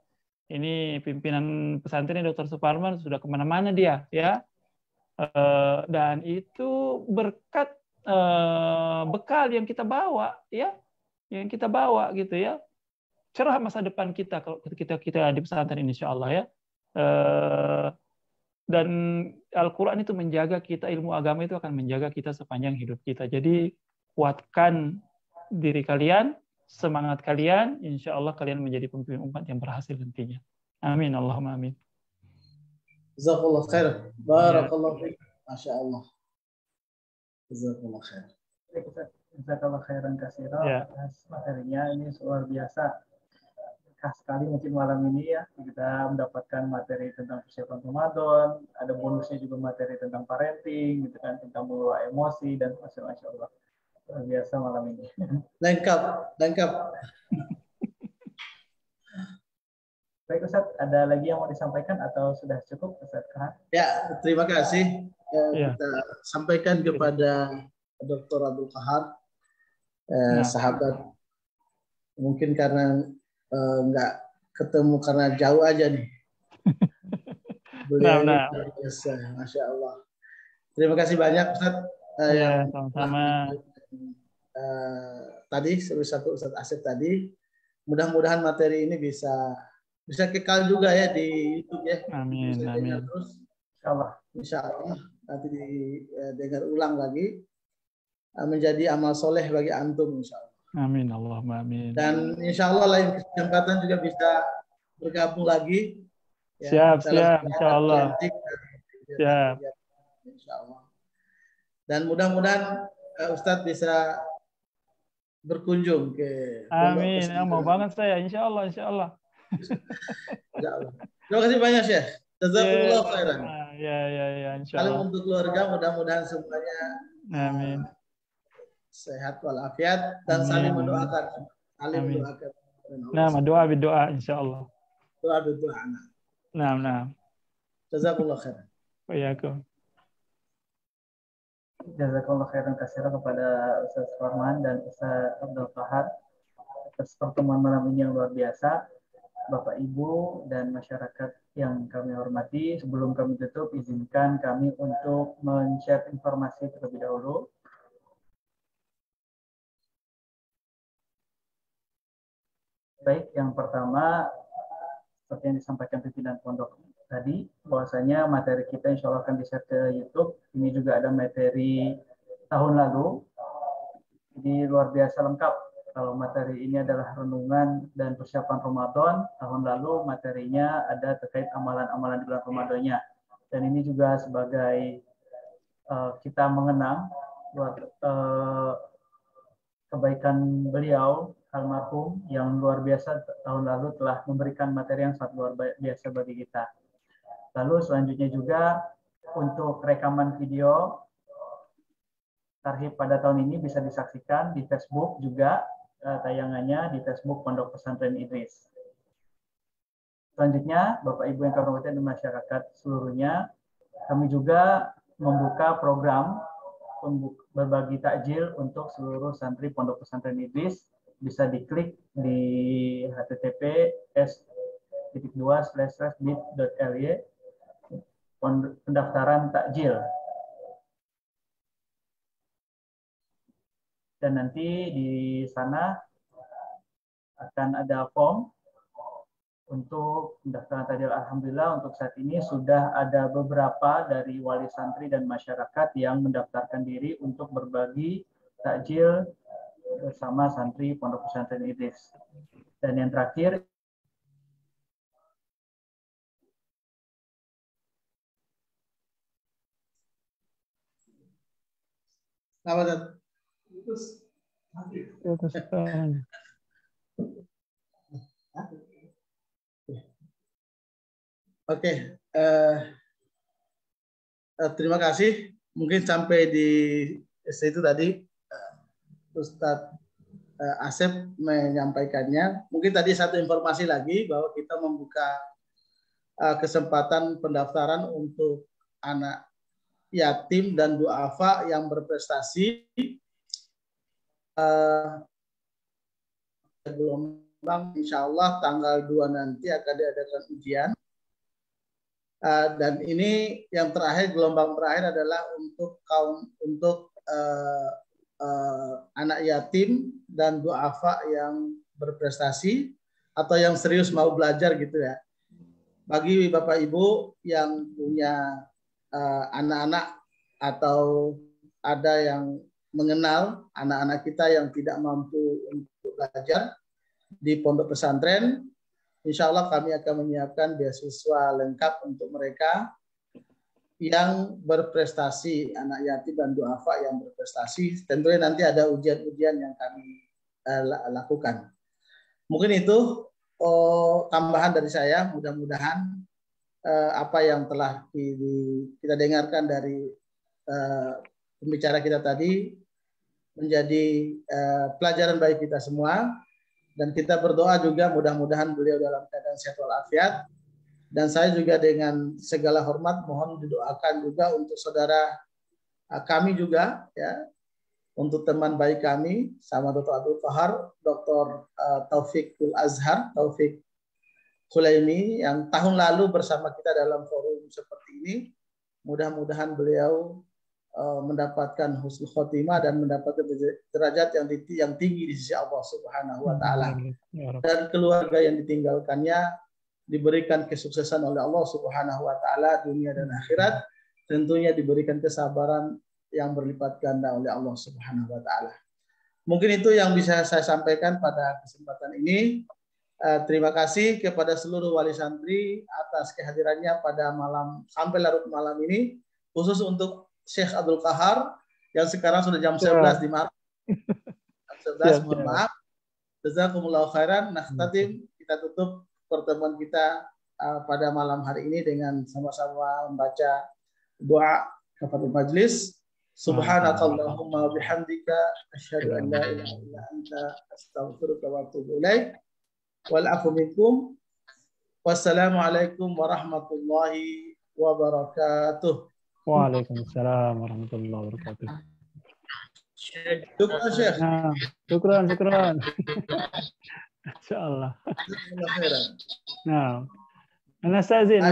Ini pimpinan pesantren Dr. Suparman sudah kemana-mana dia ya. Dan itu berkat bekal yang kita bawa ya, yang kita bawa gitu ya. Cerah masa depan kita kalau kita di pesantren insya Allah ya. Dan Al-Quran itu menjaga kita, ilmu agama itu akan menjaga kita sepanjang hidup kita. Jadi kuatkan diri kalian, semangat kalian, insya Allah kalian menjadi pemimpin umat yang berhasil nantinya. Amin, Allahumma amin.
Jazakallah khair. Barakallahu fiik. Masya Allah. Jazakallah khair.
Jazakallah khairan katsira
Ya.
atas materinya, ini luar biasa. Khas sekali mungkin malam ini ya, kita mendapatkan materi tentang persiapan Ramadan, ada bonusnya juga materi tentang parenting, gitu kan, tentang mengelola emosi, dan masya Allah. Luar biasa malam ini.
Lengkap.
Baik Ustaz, ada lagi yang mau disampaikan atau sudah cukup Ustaz Kahar?
Ya, terima kasih.
Ya.
Kita sampaikan kepada Dr. Abdul Qahar, sahabat. Mungkin karena nggak ketemu karena jauh aja nih. Beliau biasa, Masya Allah. Terima kasih banyak Ustaz.
Ya, sama-sama.
Tadi satu Ustaz Asep tadi, mudah-mudahan materi ini bisa kekal juga ya di YouTube ya.
Amin,
bisa
amin.
Terus,
Insya Allah.
nanti didengar ulang lagi, menjadi amal soleh bagi antum insya Allah.
Amin, Allahumma amin.
Dan insya Allah lain kesempatan juga bisa bergabung lagi.
Ya, siap, insya Allah. Siap.
Insya Allah. Dan mudah-mudahan Ustadz bisa berkunjung ke.
Amin. Mau banget saya, insya Allah, insya Allah.
Terima kasih banyak Syekh. Jazakumullah khairan.
Ya, insya Allah.
Salam untuk keluarga, mudah-mudahan semuanya.
Amin.
Sehat walafiat dan saling mendoakan. Saling mendoakan.
Nah, doa insya Allah.
Doa.
Nah.
Jazakumullah khairan.
Waalaikumsalam.
Jazakallah khairan katsira kepada Ustaz Farman dan Ustaz Abdul Qahar atas pertemuan malam ini yang luar biasa. Bapak Ibu dan masyarakat yang kami hormati, sebelum kami tutup, izinkan kami untuk men-share informasi terlebih dahulu. Baik, yang pertama, seperti yang disampaikan pimpinan pondok tadi, bahwasanya materi kita insya Allah akan di-share ke YouTube. Ini juga ada materi tahun lalu. Jadi luar biasa lengkap. Kalau materi ini adalah renungan dan persiapan Ramadan, tahun lalu materinya ada terkait amalan-amalan di bulan Ramadannya. Dan ini juga sebagai kita mengenang kebaikan beliau, almarhum, yang luar biasa tahun lalu telah memberikan materi yang sangat luar biasa bagi kita. Lalu selanjutnya juga untuk rekaman video Tarhib pada tahun ini bisa disaksikan di Facebook juga, tayangannya di Facebook Pondok Pesantren Idris. Selanjutnya, Bapak Ibu yang kami hormati dan masyarakat seluruhnya, kami juga membuka program berbagi takjil untuk seluruh santri Pondok Pesantren Idris. Bisa diklik di https://bit.ly pendaftaran takjil. Dan nanti di sana akan ada form untuk pendaftaran takjil. Alhamdulillah untuk saat ini sudah ada beberapa dari wali santri dan masyarakat yang mendaftarkan diri untuk berbagi takjil bersama santri Pondok Pesantren Idris. Dan yang terakhir,
Oke, terima kasih. Mungkin sampai di situ tadi Ustadz Asep menyampaikannya. Mungkin tadi satu informasi lagi bahwa kita membuka kesempatan pendaftaran untuk anak yatim dan duafa yang berprestasi. Gelombang insya Allah tanggal 2 nanti akan diadakan ujian. Dan ini yang terakhir, gelombang terakhir adalah untuk anak yatim dan duafa yang berprestasi atau yang serius mau belajar gitu ya. Bagi Bapak Ibu yang punya anak-anak atau ada yang mengenal anak-anak kita yang tidak mampu untuk belajar di pondok pesantren, insya Allah kami akan menyiapkan beasiswa lengkap untuk mereka yang berprestasi, anak yatim dan duafa yang berprestasi. Tentunya nanti ada ujian-ujian yang kami lakukan. Mungkin itu tambahan dari saya. Mudah-mudahan apa yang telah kita dengarkan dari pembicara kita tadi menjadi pelajaran bagi kita semua. Dan kita berdoa juga mudah-mudahan beliau dalam keadaan sehat walafiat. Dan saya juga dengan segala hormat mohon didoakan juga untuk saudara kami juga ya, untuk teman baik kami sama Dr. Abdul Qahar, Dr. Taufikul Azhar, Taufik Khulaimi yang tahun lalu bersama kita dalam forum seperti ini. Mudah-mudahan beliau mendapatkan husnul khotimah dan mendapatkan derajat yang tinggi di sisi Allah Subhanahu wa taala. Dan keluarga yang ditinggalkannya diberikan kesuksesan oleh Allah Subhanahu wa taala dunia dan akhirat, tentunya diberikan kesabaran yang berlipat ganda oleh Allah Subhanahu wa taala. Mungkin itu yang bisa saya sampaikan pada kesempatan ini. Terima kasih kepada seluruh wali santri atas kehadirannya pada malam sampai larut malam ini, khusus untuk Syekh Abdul Qahar yang sekarang sudah jam 11 di malam. Jam 11, mohon maaf. Jazakumullahu khairan. Nakhtatim, kita tutup pertemuan kita pada malam hari ini dengan sama-sama membaca doa kafaratul majlis. Subhanakallahumma bihamdika asyhadu an la ilaha illa anta astaghfiruka wa atubu ilaik. Wal afu minkum. Wassalamualaikum warahmatullahi wabarakatuh.
Waalaikumsalam warahmatullahi wabarakatuh.
Syukran Syekh.
Syukran. Insyaallah. Nah, ana stazin.